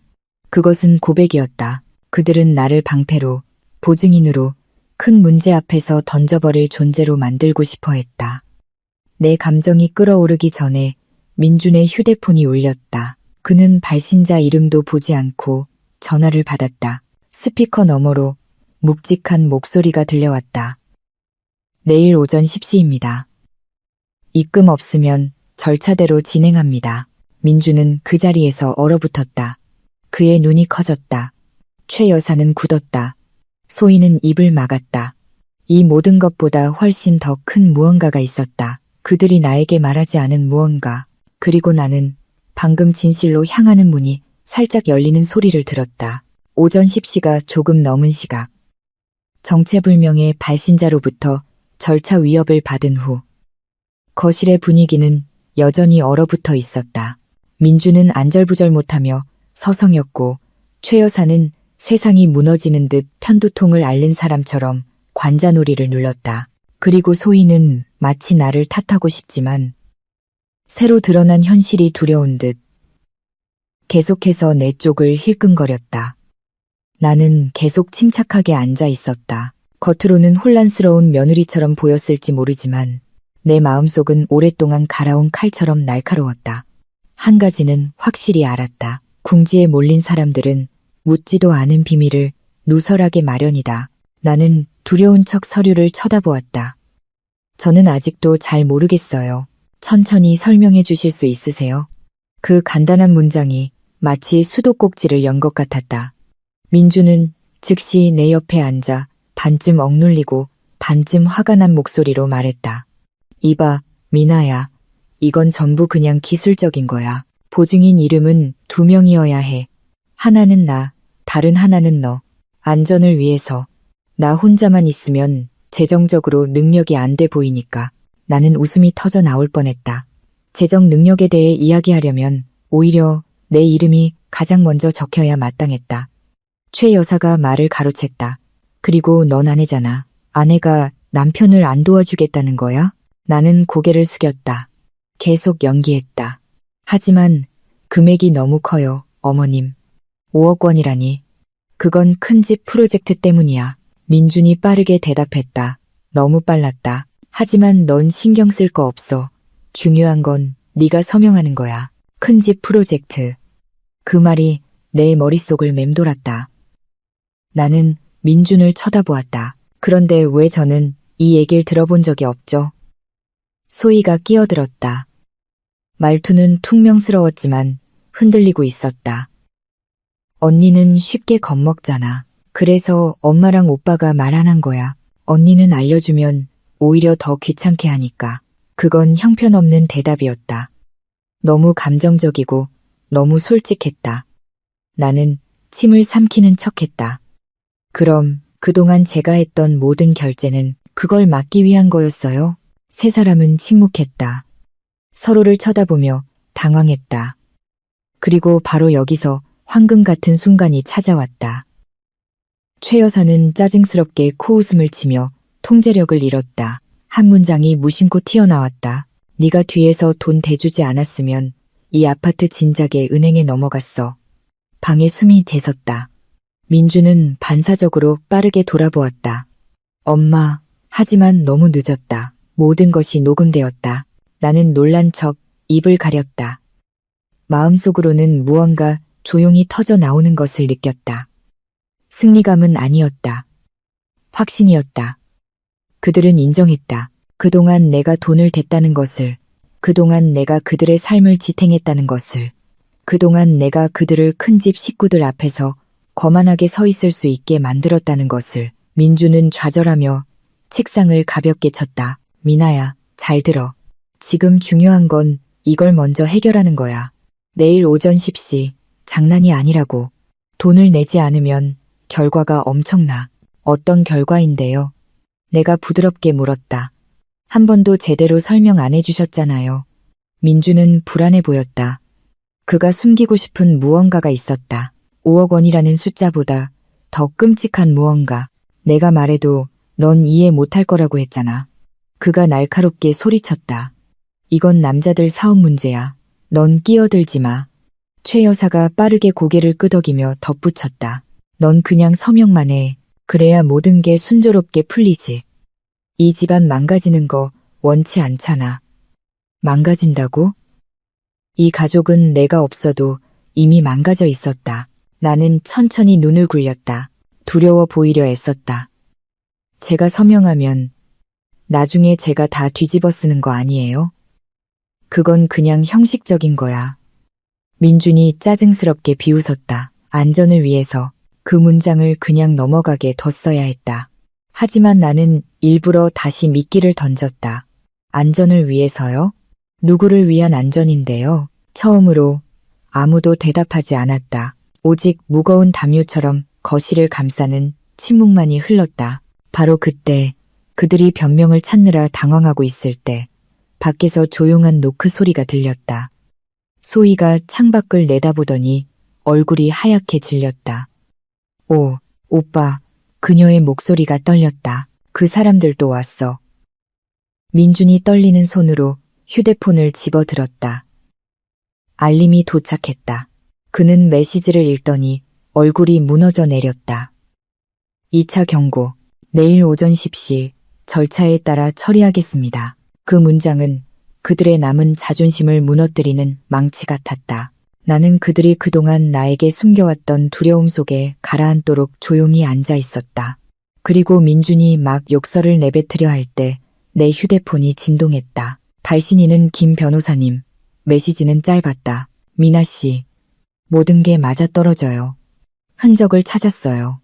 그것은 고백이었다. 그들은 나를 방패로, 보증인으로, 큰 문제 앞에서 던져버릴 존재로 만들고 싶어 했다. 내 감정이 끓어오르기 전에 민준의 휴대폰이 울렸다. 그는 발신자 이름도 보지 않고 전화를 받았다. 스피커 너머로 묵직한 목소리가 들려왔다. 내일 오전 10시입니다. 입금 없으면 절차대로 진행합니다. 민준은 그 자리에서 얼어붙었다. 그의 눈이 커졌다. 최 여사는 굳었다. 소희는 입을 막았다. 이 모든 것보다 훨씬 더 큰 무언가가 있었다. 그들이 나에게 말하지 않은 무언가. 그리고 나는 방금 진실로 향하는 문이 살짝 열리는 소리를 들었다. 오전 10시가 조금 넘은 시각. 정체불명의 발신자로부터 절차 위협을 받은 후 거실의 분위기는 여전히 얼어붙어 있었다. 민주는 안절부절 못하며 서성였고 최 여사는 세상이 무너지는 듯 편두통을 앓는 사람처럼 관자놀이를 눌렀다. 그리고 소희는 마치 나를 탓하고 싶지만 새로 드러난 현실이 두려운 듯 계속해서 내 쪽을 힐끔거렸다. 나는 계속 침착하게 앉아 있었다. 겉으로는 혼란스러운 며느리처럼 보였을지 모르지만 내 마음속은 오랫동안 갈아온 칼처럼 날카로웠다. 한 가지는 확실히 알았다. 궁지에 몰린 사람들은 묻지도 않은 비밀을 누설하게 마련이다. 나는 두려운 척 서류를 쳐다보았다. 저는 아직도 잘 모르겠어요. 천천히 설명해 주실 수 있으세요? 그 간단한 문장이 마치 수도꼭지를 연 것 같았다. 민주는 즉시 내 옆에 앉아 반쯤 억눌리고 반쯤 화가 난 목소리로 말했다. 이봐, 미나야. 이건 전부 그냥 기술적인 거야. 보증인 이름은 2명이어야 해. 하나는 나, 다른 하나는 너. 안전을 위해서. 나 혼자만 있으면 재정적으로 능력이 안 돼 보이니까. 나는 웃음이 터져 나올 뻔했다. 재정 능력에 대해 이야기하려면 오히려 내 이름이 가장 먼저 적혀야 마땅했다. 최 여사가 말을 가로챘다. 그리고 넌 아내잖아. 아내가 남편을 안 도와주겠다는 거야? 나는 고개를 숙였다. 계속 연기했다. 하지만 금액이 너무 커요, 어머님. 5억 원이라니. 그건 큰 집 프로젝트 때문이야. 민준이 빠르게 대답했다. 너무 빨랐다. 하지만 넌 신경 쓸 거 없어. 중요한 건 네가 서명하는 거야. 큰 집 프로젝트. 그 말이 내 머릿속을 맴돌았다. 나는 민준을 쳐다보았다. 그런데 왜 저는 이 얘기를 들어본 적이 없죠? 소희가 끼어들었다. 말투는 퉁명스러웠지만 흔들리고 있었다. 언니는 쉽게 겁먹잖아. 그래서 엄마랑 오빠가 말 안 한 거야. 언니는 알려주면 오히려 더 귀찮게 하니까. 그건 형편없는 대답이었다. 너무 감정적이고 너무 솔직했다. 나는 침을 삼키는 척했다. 그럼 그동안 제가 했던 모든 결제는 그걸 막기 위한 거였어요. 세 사람은 침묵했다. 서로를 쳐다보며 당황했다. 그리고 바로 여기서 황금 같은 순간이 찾아왔다. 최 여사는 짜증스럽게 코웃음을 치며 통제력을 잃었다. 한 문장이 무심코 튀어나왔다. 네가 뒤에서 돈 대주지 않았으면 이 아파트 진작에 은행에 넘어갔어. 방에 숨이 되섰다. 민주는 반사적으로 빠르게 돌아보았다. 엄마, 하지만 너무 늦었다. 모든 것이 녹음되었다. 나는 놀란 척 입을 가렸다. 마음속으로는 무언가 조용히 터져 나오는 것을 느꼈다. 승리감은 아니었다. 확신이었다. 그들은 인정했다. 그동안 내가 돈을 댔다는 것을, 그동안 내가 그들의 삶을 지탱했다는 것을, 그동안 내가 그들을 큰 집 식구들 앞에서 거만하게 서 있을 수 있게 만들었다는 것을. 민주는 좌절하며 책상을 가볍게 쳤다. 미나야, 잘 들어. 지금 중요한 건 이걸 먼저 해결하는 거야. 내일 오전 10시, 장난이 아니라고. 돈을 내지 않으면 결과가 엄청나. 어떤 결과인데요? 내가 부드럽게 물었다. 한 번도 제대로 설명 안 해주셨잖아요. 민주는 불안해 보였다. 그가 숨기고 싶은 무언가가 있었다. 5억 원이라는 숫자보다 더 끔찍한 무언가. 내가 말해도 넌 이해 못할 거라고 했잖아. 그가 날카롭게 소리쳤다. 이건 남자들 사업 문제야. 넌 끼어들지 마. 최 여사가 빠르게 고개를 끄덕이며 덧붙였다. 넌 그냥 서명만 해. 그래야 모든 게 순조롭게 풀리지. 이 집안 망가지는 거 원치 않잖아. 망가진다고? 이 가족은 내가 없어도 이미 망가져 있었다. 나는 천천히 눈을 굴렸다. 두려워 보이려 애썼다. 제가 서명하면 나중에 제가 다 뒤집어 쓰는 거 아니에요? 그건 그냥 형식적인 거야. 민준이 짜증스럽게 비웃었다. 안전을 위해서 그 문장을 그냥 넘어가게 뒀어야 했다. 하지만 나는 일부러 다시 미끼를 던졌다. 안전을 위해서요? 누구를 위한 안전인데요? 처음으로 아무도 대답하지 않았다. 오직 무거운 담요처럼 거실을 감싸는 침묵만이 흘렀다. 바로 그때 그들이 변명을 찾느라 당황하고 있을 때 밖에서 조용한 노크 소리가 들렸다. 소희가 창밖을 내다보더니 얼굴이 하얗게 질렸다. 오, 오빠. 그녀의 목소리가 떨렸다. 그 사람들도 왔어. 민준이 떨리는 손으로 휴대폰을 집어들었다. 알림이 도착했다. 그는 메시지를 읽더니 얼굴이 무너져 내렸다. 2차 경고. 내일 오전 10시 절차에 따라 처리하겠습니다. 그 문장은 그들의 남은 자존심을 무너뜨리는 망치 같았다. 나는 그들이 그동안 나에게 숨겨왔던 두려움 속에 가라앉도록 조용히 앉아 있었다. 그리고 민준이 막 욕설을 내뱉으려 할 때 내 휴대폰이 진동했다. 발신인은 김 변호사님. 메시지는 짧았다. 미나 씨. 모든 게 맞아떨어져요. 흔적을 찾았어요.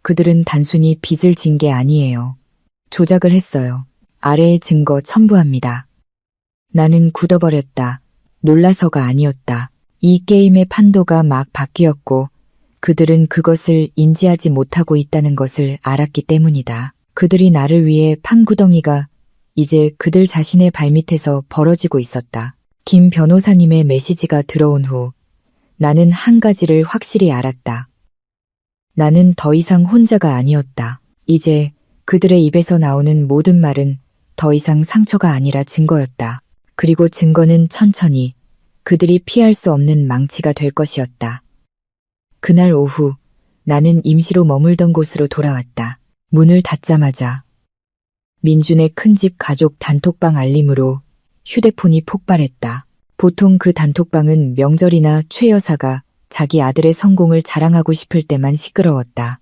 그들은 단순히 빚을 진 게 아니에요. 조작을 했어요. 아래의 증거 첨부합니다. 나는 굳어버렸다. 놀라서가 아니었다. 이 게임의 판도가 막 바뀌었고 그들은 그것을 인지하지 못하고 있다는 것을 알았기 때문이다. 그들이 나를 위해 판 구덩이가 이제 그들 자신의 발밑에서 벌어지고 있었다. 김 변호사님의 메시지가 들어온 후 나는 한 가지를 확실히 알았다. 나는 더 이상 혼자가 아니었다. 이제 그들의 입에서 나오는 모든 말은 더 이상 상처가 아니라 증거였다. 그리고 증거는 천천히 그들이 피할 수 없는 망치가 될 것이었다. 그날 오후 나는 임시로 머물던 곳으로 돌아왔다. 문을 닫자마자 민준의 큰집 가족 단톡방 알림으로 휴대폰이 폭발했다. 보통 그 단톡방은 명절이나 최 여사가 자기 아들의 성공을 자랑하고 싶을 때만 시끄러웠다.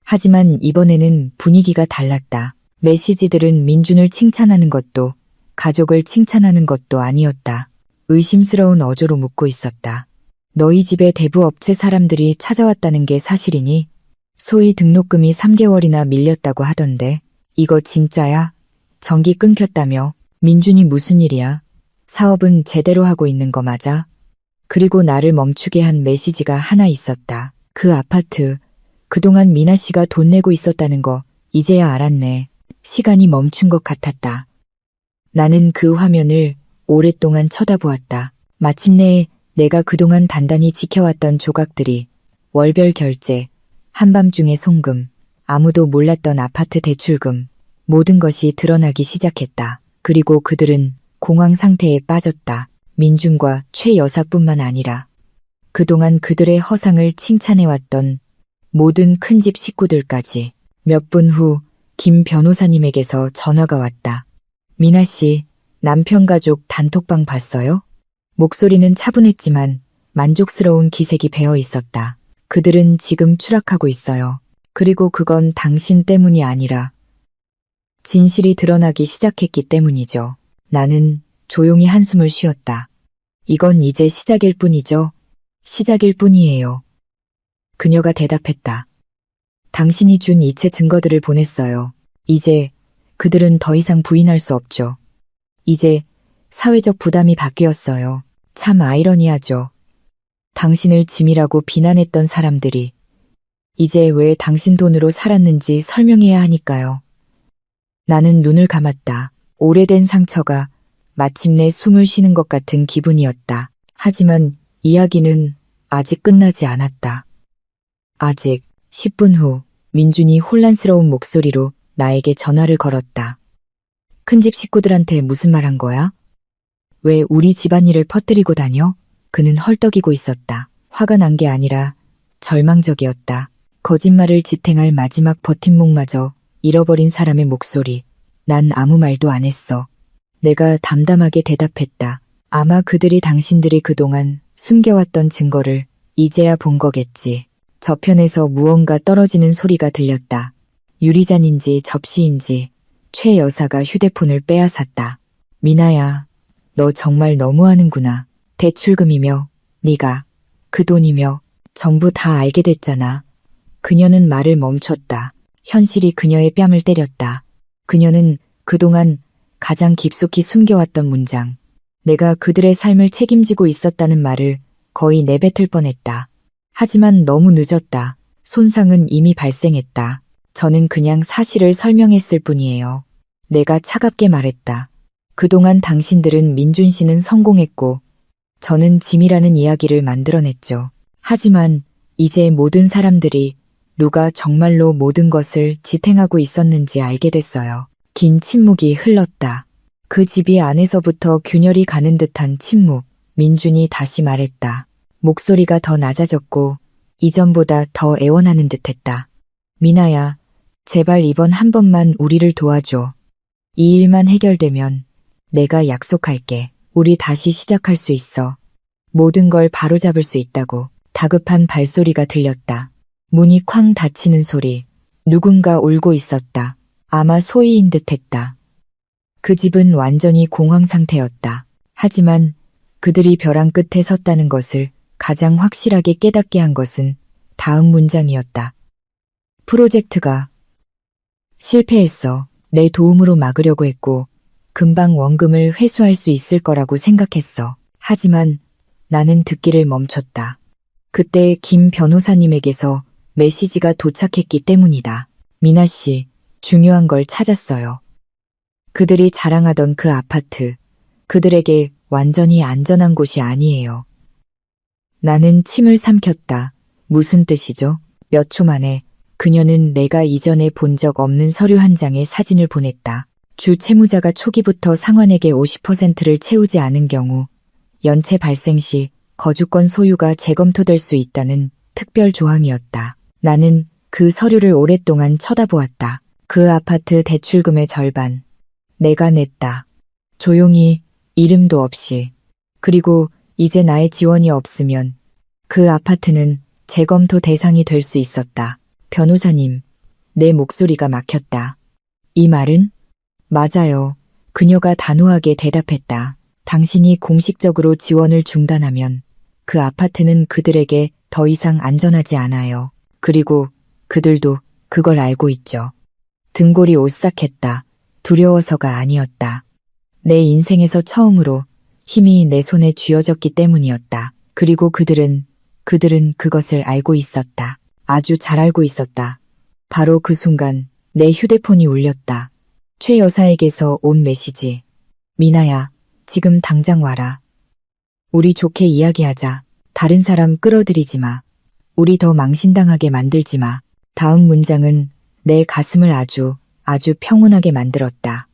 하지만 이번에는 분위기가 달랐다. 메시지들은 민준을 칭찬하는 것도 가족을 칭찬하는 것도 아니었다. 의심스러운 어조로 묻고 있었다. 너희 집에 대부업체 사람들이 찾아왔다는 게 사실이니? 소위 등록금이 3개월이나 밀렸다고 하던데 이거 진짜야? 전기 끊겼다며? 민준이 무슨 일이야? 사업은 제대로 하고 있는 거 맞아? 그리고 나를 멈추게 한 메시지가 하나 있었다. 그 아파트, 그동안 미나 씨가 돈 내고 있었다는 거 이제야 알았네. 시간이 멈춘 것 같았다. 나는 그 화면을 오랫동안 쳐다보았다. 마침내 내가 그동안 단단히 지켜왔던 조각들이 월별 결제, 한밤중의 송금, 아무도 몰랐던 아파트 대출금, 모든 것이 드러나기 시작했다. 그리고 그들은 공황 상태에 빠졌다. 민준과 최 여사뿐만 아니라 그동안 그들의 허상을 칭찬해왔던 모든 큰집 식구들까지. 몇 분 후 김 변호사님에게서 전화가 왔다. 미나 씨, 남편 가족 단톡방 봤어요? 목소리는 차분했지만 만족스러운 기색이 배어 있었다. 그들은 지금 추락하고 있어요. 그리고 그건 당신 때문이 아니라 진실이 드러나기 시작했기 때문이죠. 나는 조용히 한숨을 쉬었다. 이건 이제 시작일 뿐이죠. 시작일 뿐이에요. 그녀가 대답했다. 당신이 준 이체 증거들을 보냈어요. 이제 그들은 더 이상 부인할 수 없죠. 이제 사회적 부담이 바뀌었어요. 참 아이러니하죠. 당신을 짐이라고 비난했던 사람들이 이제 왜 당신 돈으로 살았는지 설명해야 하니까요. 나는 눈을 감았다. 오래된 상처가 마침내 숨을 쉬는 것 같은 기분이었다. 하지만 이야기는 아직 끝나지 않았다. 아직 10분 후 민준이 혼란스러운 목소리로 나에게 전화를 걸었다. 큰집 식구들한테 무슨 말 한 거야? 왜 우리 집안일을 퍼뜨리고 다녀? 그는 헐떡이고 있었다. 화가 난 게 아니라 절망적이었다. 거짓말을 지탱할 마지막 버팀목마저 잃어버린 사람의 목소리. 난 아무 말도 안 했어. 내가 담담하게 대답했다. 아마 그들이 당신들이 그동안 숨겨왔던 증거를 이제야 본 거겠지. 저편에서 무언가 떨어지는 소리가 들렸다. 유리잔인지 접시인지 최 여사가 휴대폰을 빼앗았다. 미나야, 너 정말 너무하는구나. 대출금이며 네가 그 돈이며 전부 다 알게 됐잖아. 그녀는 말을 멈췄다. 현실이 그녀의 뺨을 때렸다. 그녀는 그동안 가장 깊숙이 숨겨왔던 문장. 내가 그들의 삶을 책임지고 있었다는 말을 거의 내뱉을 뻔했다. 하지만 너무 늦었다. 손상은 이미 발생했다. 저는 그냥 사실을 설명했을 뿐이에요. 내가 차갑게 말했다. 그동안 당신들은 민준 씨는 성공했고 저는 짐이라는 이야기를 만들어냈죠. 하지만 이제 모든 사람들이 누가 정말로 모든 것을 지탱하고 있었는지 알게 됐어요. 긴 침묵이 흘렀다. 그 집이 안에서부터 균열이 가는 듯한 침묵. 민준이 다시 말했다. 목소리가 더 낮아졌고 이전보다 더 애원하는 듯했다. 미나야, 제발 이번 한 번만 우리를 도와줘. 이 일만 해결되면 내가 약속할게. 우리 다시 시작할 수 있어. 모든 걸 바로잡을 수 있다고. 다급한 발소리가 들렸다. 문이 쾅 닫히는 소리. 누군가 울고 있었다. 아마 소희인 듯했다. 그 집은 완전히 공황 상태였다. 하지만 그들이 벼랑 끝에 섰다는 것을 가장 확실하게 깨닫게 한 것은 다음 문장이었다. 프로젝트가 실패했어. 내 도움으로 막으려고 했고 금방 원금을 회수할 수 있을 거라고 생각했어. 하지만 나는 듣기를 멈췄다. 그때 김 변호사님에게서 메시지가 도착했기 때문이다. 미나 씨, 중요한 걸 찾았어요. 그들이 자랑하던 그 아파트, 그들에게 완전히 안전한 곳이 아니에요. 나는 침을 삼켰다. 무슨 뜻이죠? 몇 초 만에 그녀는 내가 이전에 본 적 없는 서류 한 장의 사진을 보냈다. 주 채무자가 초기부터 상환액의 50%를 채우지 않은 경우 연체 발생 시 거주권 소유가 재검토될 수 있다는 특별 조항이었다. 나는 그 서류를 오랫동안 쳐다보았다. 그 아파트 대출금의 절반. 내가 냈다. 조용히, 이름도 없이. 그리고 이제 나의 지원이 없으면 그 아파트는 재검토 대상이 될 수 있었다. 변호사님, 내 목소리가 막혔다. 이 말은? 맞아요. 그녀가 단호하게 대답했다. 당신이 공식적으로 지원을 중단하면 그 아파트는 그들에게 더 이상 안전하지 않아요. 그리고 그들도 그걸 알고 있죠. 등골이 오싹했다. 두려워서가 아니었다. 내 인생에서 처음으로 힘이 내 손에 쥐어졌기 때문이었다. 그리고 그들은 그것을 알고 있었다. 아주 잘 알고 있었다. 바로 그 순간 내 휴대폰이 울렸다. 최 여사에게서 온 메시지. 미나야, 지금 당장 와라. 우리 좋게 이야기하자. 다른 사람 끌어들이지 마. 우리 더 망신당하게 만들지 마. 다음 문장은 내 가슴을 아주 평온하게 만들었다.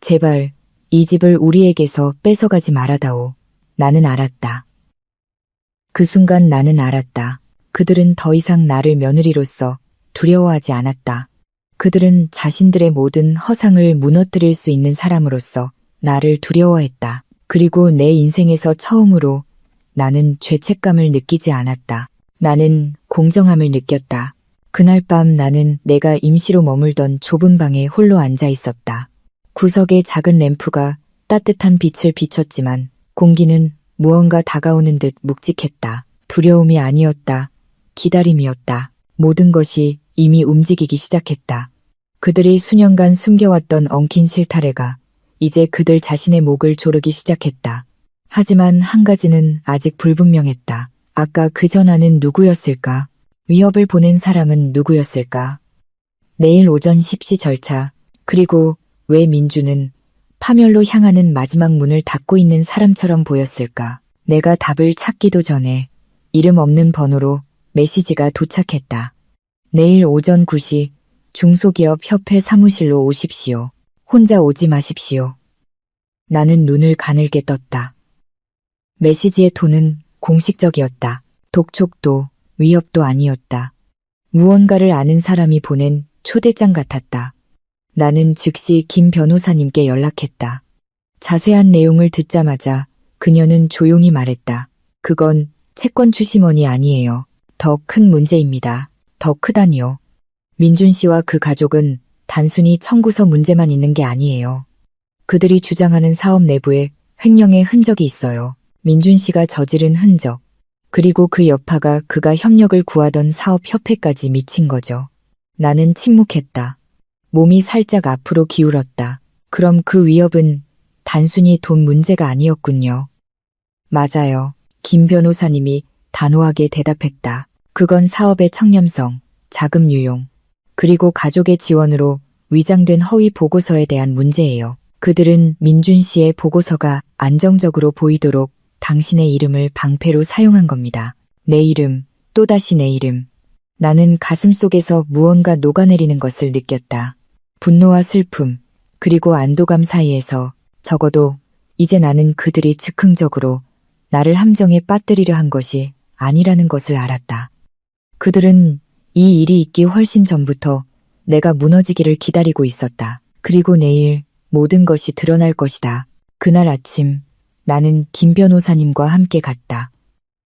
제발 이 집을 우리에게서 뺏어가지 말아다오. 나는 알았다. 그 순간 나는 알았다. 그들은 더 이상 나를 며느리로서 두려워하지 않았다. 그들은 자신들의 모든 허상을 무너뜨릴 수 있는 사람으로서 나를 두려워했다. 그리고 내 인생에서 처음으로 나는 죄책감을 느끼지 않았다. 나는 공정함을 느꼈다. 그날 밤 나는 내가 임시로 머물던 좁은 방에 홀로 앉아 있었다. 구석의 작은 램프가 따뜻한 빛을 비췄지만 공기는 무언가 다가오는 듯 묵직했다. 두려움이 아니었다. 기다림이었다. 모든 것이 이미 움직이기 시작했다. 그들이 수년간 숨겨왔던 엉킨 실타래가 이제 그들 자신의 목을 조르기 시작했다. 하지만 한 가지는 아직 불분명했다. 아까 그 전화는 누구였을까? 위협을 보낸 사람은 누구였을까? 내일 오전 10시 절차, 그리고 왜 민주는 파멸로 향하는 마지막 문을 닫고 있는 사람처럼 보였을까? 내가 답을 찾기도 전에 이름 없는 번호로 메시지가 도착했다. 내일 오전 9시 중소기업 협회 사무실로 오십시오. 혼자 오지 마십시오. 나는 눈을 가늘게 떴다. 메시지의 톤은 공식적이었다. 독촉도 위협도 아니었다. 무언가를 아는 사람이 보낸 초대장 같았다. 나는 즉시 김 변호사님께 연락했다. 자세한 내용을 듣자마자 그녀는 조용히 말했다. 그건 채권 추심원이 아니에요. 더 큰 문제입니다. 더 크다니요. 민준 씨와 그 가족은 단순히 청구서 문제만 있는 게 아니에요. 그들이 주장하는 사업 내부에 횡령의 흔적이 있어요. 민준 씨가 저지른 흔적. 그리고 그 여파가 그가 협력을 구하던 사업협회까지 미친 거죠. 나는 침묵했다. 몸이 살짝 앞으로 기울었다. 그럼 그 위협은 단순히 돈 문제가 아니었군요. 맞아요. 김 변호사님이 단호하게 대답했다. 그건 사업의 청렴성, 자금 유용, 그리고 가족의 지원으로 위장된 허위 보고서에 대한 문제예요. 그들은 민준 씨의 보고서가 안정적으로 보이도록 당신의 이름을 방패로 사용한 겁니다. 내 이름, 또다시 내 이름. 나는 가슴속에서 무언가 녹아내리는 것을 느꼈다. 분노와 슬픔, 그리고 안도감 사이에서 적어도 이제 나는 그들이 즉흥적으로 나를 함정에 빠뜨리려 한 것이 아니라는 것을 알았다. 그들은 이 일이 있기 훨씬 전부터 내가 무너지기를 기다리고 있었다. 그리고 내일 모든 것이 드러날 것이다. 그날 아침 나는 김 변호사님과 함께 갔다.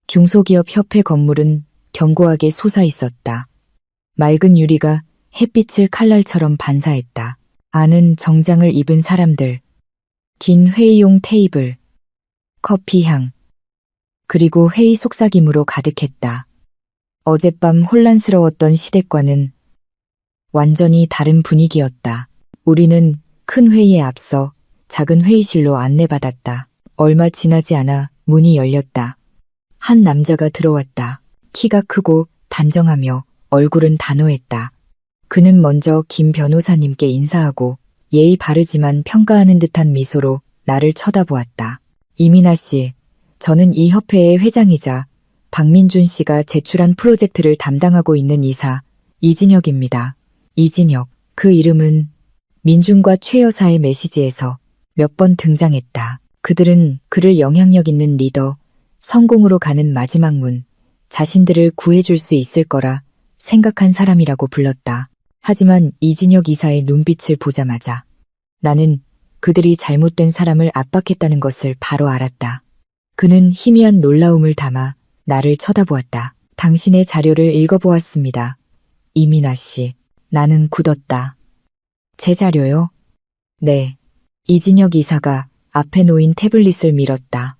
중소기업 협회 건물은 견고하게 솟아 있었다. 맑은 유리가 햇빛을 칼날처럼 반사했다. 안은 정장을 입은 사람들, 긴 회의용 테이블, 커피향, 그리고 회의 속삭임으로 가득했다. 어젯밤 혼란스러웠던 시댁과는 완전히 다른 분위기였다. 우리는 큰 회의에 앞서 작은 회의실로 안내받았다. 얼마 지나지 않아 문이 열렸다. 한 남자가 들어왔다. 키가 크고 단정하며 얼굴은 단호했다. 그는 먼저 김 변호사님께 인사하고 예의 바르지만 평가하는 듯한 미소로 나를 쳐다보았다. 이민아 씨, 저는 이 협회의 회장이자 박민준 씨가 제출한 프로젝트를 담당하고 있는 이사 이진혁입니다. 이진혁, 그 이름은 민준과 최 여사의 메시지에서 몇 번 등장했다. 그들은 그를 영향력 있는 리더, 성공으로 가는 마지막 문, 자신들을 구해줄 수 있을 거라 생각한 사람이라고 불렀다. 하지만 이진혁 이사의 눈빛을 보자마자 나는 그들이 잘못된 사람을 압박했다는 것을 바로 알았다. 그는 희미한 놀라움을 담아 나를 쳐다보았다. 당신의 자료를 읽어보았습니다. 이민아 씨, 나는 굳었다. 제 자료요? 네. 이진혁 이사가 앞에 놓인 태블릿을 밀었다.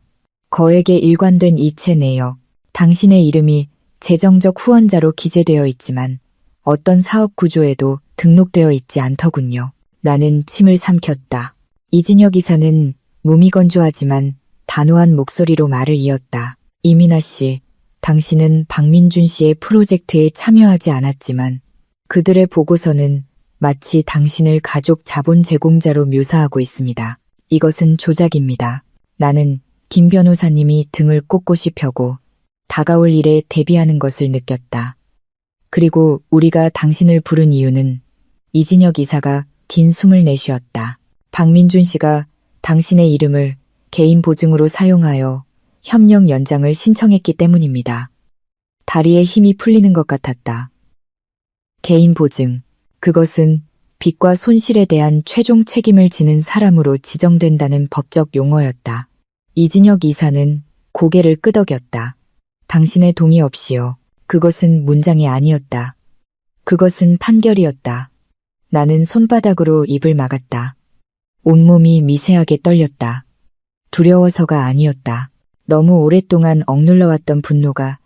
거액에 일관된 이체 내역, 당신의 이름이 재정적 후원자로 기재되어 있지만 어떤 사업 구조에도 등록되어 있지 않더군요. 나는 침을 삼켰다. 이진혁 이사는 무미건조하지만 단호한 목소리로 말을 이었다. 이민아 씨, 당신은 박민준 씨의 프로젝트에 참여하지 않았지만 그들의 보고서는 마치 당신을 가족 자본 제공자로 묘사하고 있습니다. 이것은 조작입니다. 나는 김 변호사님이 등을 꼿꼿이 펴고 다가올 일에 대비하는 것을 느꼈다. 그리고 우리가 당신을 부른 이유는 이진혁 이사가 긴 숨을 내쉬었다. 박민준 씨가 당신의 이름을 개인 보증으로 사용하여 협력 연장을 신청했기 때문입니다. 다리에 힘이 풀리는 것 같았다. 개인 보증. 그것은 빚과 손실에 대한 최종 책임을 지는 사람으로 지정된다는 법적 용어였다. 이진혁 이사는 고개를 끄덕였다. 당신의 동의 없이요. 그것은 문장이 아니었다. 그것은 판결이었다. 나는 손바닥으로 입을 막았다. 온몸이 미세하게 떨렸다. 두려워서가 아니었다. 너무 오랫동안 억눌러왔던 분노가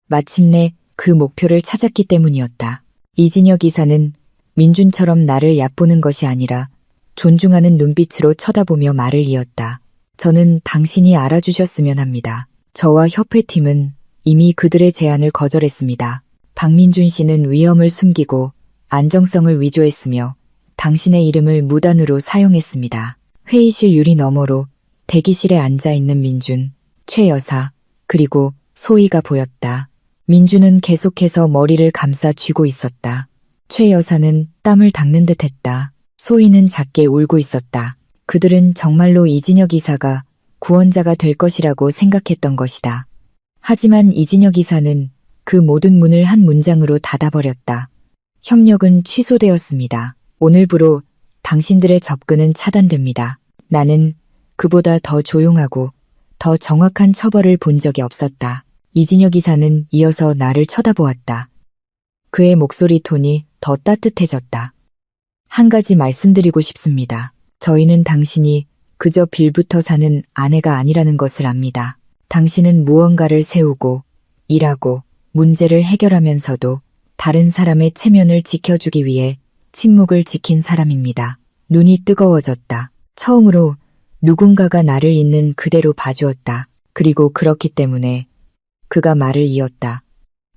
마침내 그 목표를 찾았기 때문이었다. 이진혁 이사는 민준처럼 나를 얕보는 것이 아니라 존중하는 눈빛으로 쳐다보며 말을 이었다. 저는 당신이 알아주셨으면 합니다. 저와 협회팀은 이미 그들의 제안을 거절했습니다. 박민준 씨는 위험을 숨기고 안정성을 위조했으며 당신의 이름을 무단으로 사용했습니다. 회의실 유리 너머로 대기실에 앉아있는 민준, 최 여사, 그리고 소희가 보였다. 민준은 계속해서 머리를 감싸 쥐고 있었다. 최 여사는 땀을 닦는 듯 했다. 소희는 작게 울고 있었다. 그들은 정말로 이진혁 이사가 구원자가 될 것이라고 생각했던 것이다. 하지만 이진혁 이사는 그 모든 문을 한 문장으로 닫아버렸다. 협력은 취소되었습니다. 오늘부로 당신들의 접근은 차단됩니다. 나는 그보다 더 조용하고 더 정확한 처벌을 본 적이 없었다. 이진혁 이사는 이어서 나를 쳐다보았다. 그의 목소리 톤이 더 따뜻해졌다. 한 가지 말씀드리고 싶습니다. 저희는 당신이 그저 빌부터 사는 아내가 아니라는 것을 압니다. 당신은 무언가를 세우고 일하고 문제를 해결하면서도 다른 사람의 체면을 지켜주기 위해 침묵을 지킨 사람입니다. 눈이 뜨거워졌다. 처음으로 누군가가 나를 있는 그대로 봐주었다. 그리고 그렇기 때문에 그가 말을 이었다.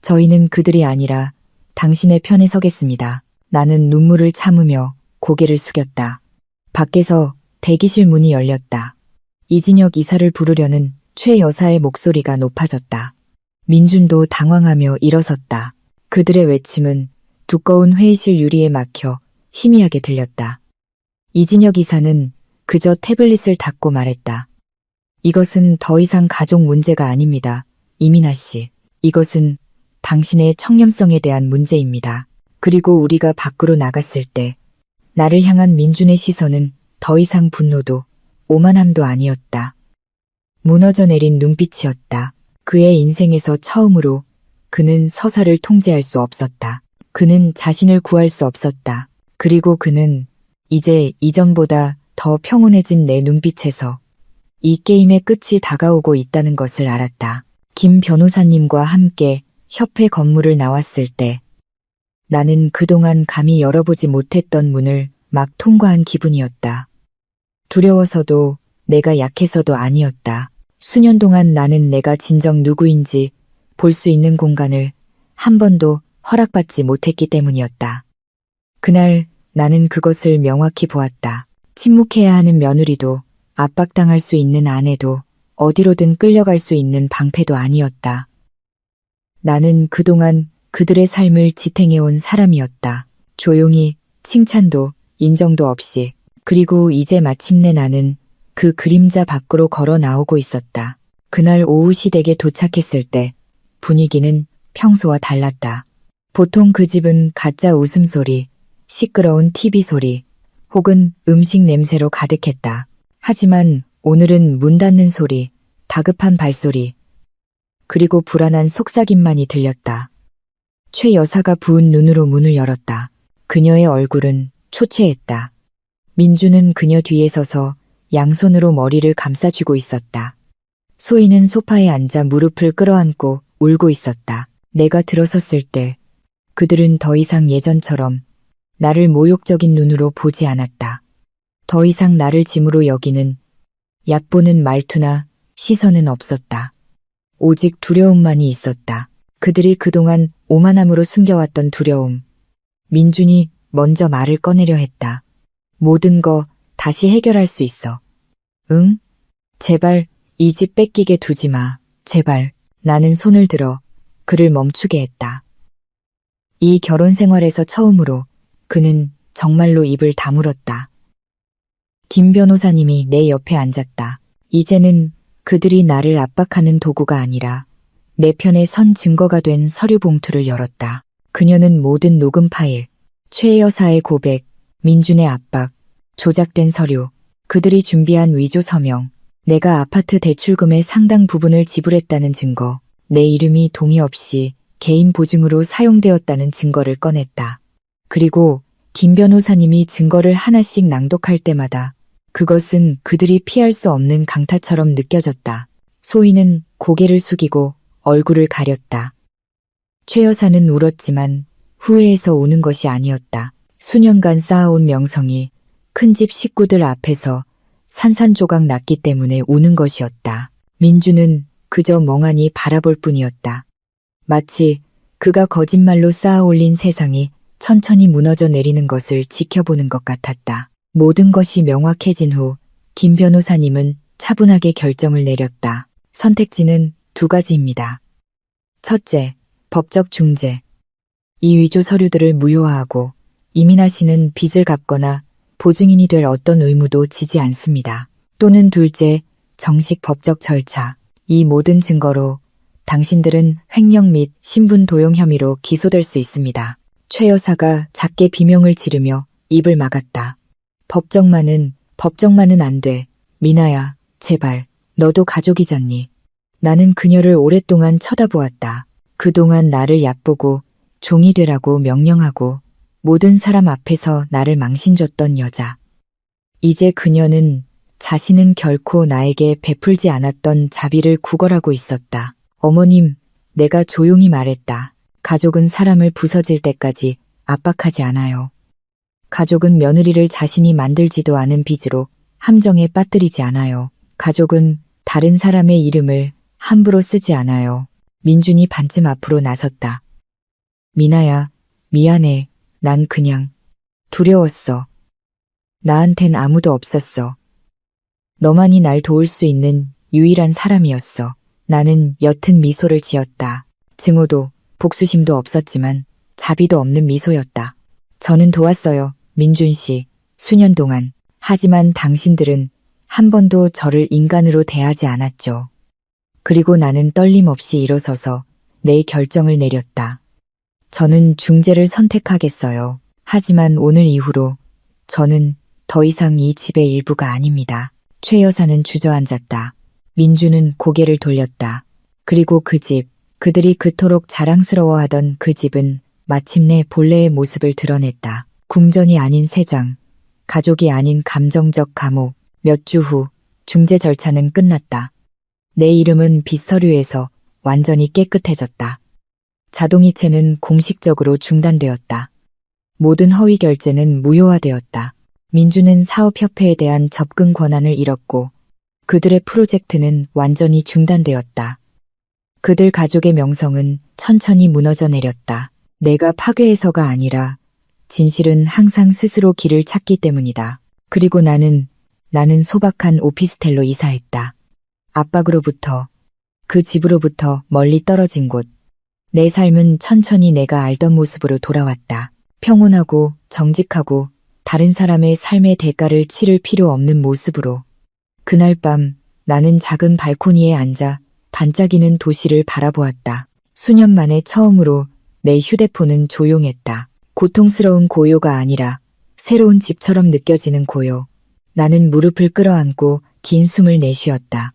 저희는 그들이 아니라 당신의 편에 서겠습니다. 나는 눈물을 참으며 고개를 숙였다. 밖에서 대기실 문이 열렸다. 이진혁 이사를 부르려는 최 여사의 목소리가 높아졌다. 민준도 당황하며 일어섰다. 그들의 외침은 두꺼운 회의실 유리에 막혀 희미하게 들렸다. 이진혁 이사는 그저 태블릿을 닫고 말했다. 이것은 더 이상 가족 문제가 아닙니다. 이민아 씨, 이것은 당신의 청렴성에 대한 문제입니다. 그리고 우리가 밖으로 나갔을 때 나를 향한 민준의 시선은 더 이상 분노도 오만함도 아니었다. 무너져 내린 눈빛이었다. 그의 인생에서 처음으로 그는 서사를 통제할 수 없었다. 그는 자신을 구할 수 없었다. 그리고 그는 이제 이전보다 더 평온해진 내 눈빛에서 이 게임의 끝이 다가오고 있다는 것을 알았다. 김 변호사님과 함께 협회 건물을 나왔을 때 나는 그동안 감히 열어보지 못했던 문을 막 통과한 기분이었다. 두려워서도 내가 약해서도 아니었다. 수년 동안 나는 내가 진정 누구인지 볼 수 있는 공간을 한 번도 허락받지 못했기 때문이었다. 그날 나는 그것을 명확히 보았다. 침묵해야 하는 며느리도 압박당할 수 있는 아내도 어디로든 끌려갈 수 있는 방패도 아니었다. 나는 그동안 그들의 삶을 지탱해온 사람이었다. 조용히 칭찬도 인정도 없이. 그리고 이제 마침내 나는 그 그림자 밖으로 걸어 나오고 있었다. 그날 오후 시댁에 도착했을 때 분위기는 평소와 달랐다. 보통 그 집은 가짜 웃음소리, 시끄러운 TV 소리, 혹은 음식 냄새로 가득했다. 하지만 오늘은 문 닫는 소리, 다급한 발소리, 그리고 불안한 속삭임만이 들렸다. 최 여사가 부은 눈으로 문을 열었다. 그녀의 얼굴은 초췌했다. 민주는 그녀 뒤에 서서 양손으로 머리를 감싸쥐고 있었다. 소희는 소파에 앉아 무릎을 끌어안고 울고 있었다. 내가 들어섰을 때 그들은 더 이상 예전처럼 나를 모욕적인 눈으로 보지 않았다. 더 이상 나를 짐으로 여기는 얕보는 말투나 시선은 없었다. 오직 두려움만이 있었다. 그들이 그동안 오만함으로 숨겨왔던 두려움. 민준이 먼저 말을 꺼내려 했다. 모든 거 다시 해결할 수 있어. 응? 제발 이 집 뺏기게 두지 마. 제발. 나는 손을 들어 그를 멈추게 했다. 이 결혼 생활에서 처음으로 그는 정말로 입을 다물었다. 김 변호사님이 내 옆에 앉았다. 이제는 그들이 나를 압박하는 도구가 아니라 내 편에 선 증거가 된 서류 봉투를 열었다. 그녀는 모든 녹음 파일, 최 여사의 고백, 민준의 압박, 조작된 서류, 그들이 준비한 위조 서명, 내가 아파트 대출금의 상당 부분을 지불했다는 증거, 내 이름이 동의 없이 개인 보증으로 사용되었다는 증거를 꺼냈다. 그리고 김 변호사님이 증거를 하나씩 낭독할 때마다 그것은 그들이 피할 수 없는 강타처럼 느껴졌다. 소희는 고개를 숙이고 얼굴을 가렸다. 최 여사는 울었지만 후회해서 우는 것이 아니었다. 수년간 쌓아온 명성이 큰 집 식구들 앞에서 산산조각 났기 때문에 우는 것이었다. 민주는 그저 멍하니 바라볼 뿐이었다. 마치 그가 거짓말로 쌓아올린 세상이 천천히 무너져 내리는 것을 지켜보는 것 같았다. 모든 것이 명확해진 후 김 변호사님은 차분하게 결정을 내렸다. 선택지는 두 가지입니다. 첫째, 법적 중재. 이 위조 서류들을 무효화하고 이민아 씨는 빚을 갚거나 보증인이 될 어떤 의무도 지지 않습니다. 또는 둘째, 정식 법적 절차. 이 모든 증거로 당신들은 횡령 및 신분 도용 혐의로 기소될 수 있습니다. 최 여사가 작게 비명을 지르며 입을 막았다. 법정만은 안 돼. 미나야, 제발. 너도 가족이잖니. 나는 그녀를 오랫동안 쳐다보았다. 그동안 나를 얕보고 종이 되라고 명령하고 모든 사람 앞에서 나를 망신줬던 여자. 이제 그녀는 자신은 결코 나에게 베풀지 않았던 자비를 구걸하고 있었다. 어머님, 내가 조용히 말했다. 가족은 사람을 부서질 때까지 압박하지 않아요. 가족은 며느리를 자신이 만들지도 않은 빚으로 함정에 빠뜨리지 않아요. 가족은 다른 사람의 이름을 함부로 쓰지 않아요. 민준이 반쯤 앞으로 나섰다. 미나야, 미안해. 난 그냥 두려웠어. 나한텐 아무도 없었어. 너만이 날 도울 수 있는 유일한 사람이었어. 나는 옅은 미소를 지었다. 증오도 복수심도 없었지만 자비도 없는 미소였다. 저는 도왔어요, 민준 씨. 수년 동안. 하지만 당신들은 한 번도 저를 인간으로 대하지 않았죠. 그리고 나는 떨림 없이 일어서서 내 결정을 내렸다. 저는 중재를 선택하겠어요. 하지만 오늘 이후로 저는 더 이상 이 집의 일부가 아닙니다. 최 여사는 주저앉았다. 민주는 고개를 돌렸다. 그리고 그 집, 그들이 그토록 자랑스러워하던 그 집은 마침내 본래의 모습을 드러냈다. 궁전이 아닌 세장, 가족이 아닌 감정적 감옥. 몇 주 후 중재 절차는 끝났다. 내 이름은 빚서류에서 완전히 깨끗해졌다. 자동이체는 공식적으로 중단되었다. 모든 허위 결제는 무효화되었다. 민주는 사업협회에 대한 접근 권한을 잃었고 그들의 프로젝트는 완전히 중단되었다. 그들 가족의 명성은 천천히 무너져 내렸다. 내가 파괴해서가 아니라 진실은 항상 스스로 길을 찾기 때문이다. 그리고 나는 소박한 오피스텔로 이사했다. 압박으로부터, 그 집으로부터 멀리 떨어진 곳. 내 삶은 천천히 내가 알던 모습으로 돌아왔다. 평온하고 정직하고 다른 사람의 삶의 대가를 치를 필요 없는 모습으로. 그날 밤 나는 작은 발코니에 앉아 반짝이는 도시를 바라보았다. 수년 만에 처음으로 내 휴대폰은 조용했다. 고통스러운 고요가 아니라 새로운 집처럼 느껴지는 고요. 나는 무릎을 끌어안고 긴 숨을 내쉬었다.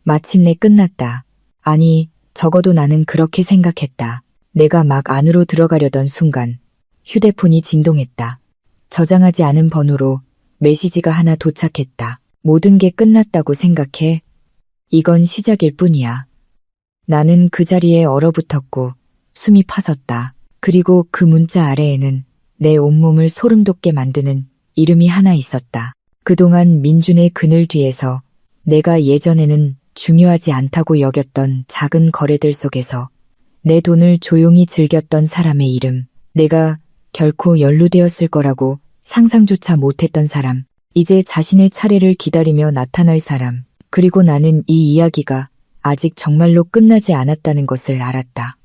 마침내 끝났다. 아니, 적어도 나는 그렇게 생각했다. 내가 막 안으로 들어가려던 순간 휴대폰이 진동했다. 저장하지 않은 번호로 메시지가 하나 도착했다. 모든 게 끝났다고 생각해? 이건 시작일 뿐이야. 나는 그 자리에 얼어붙었고 숨이 파섰다. 그리고 그 문자 아래에는 내 온몸을 소름 돋게 만드는 이름이 하나 있었다. 그동안 민준의 그늘 뒤에서 내가 예전에는 중요하지 않다고 여겼던 작은 거래들 속에서 내 돈을 조용히 즐겼던 사람의 이름, 내가 결코 연루되었을 거라고 상상조차 못했던 사람, 이제 자신의 차례를 기다리며 나타날 사람, 그리고 나는 이 이야기가 아직 정말로 끝나지 않았다는 것을 알았다.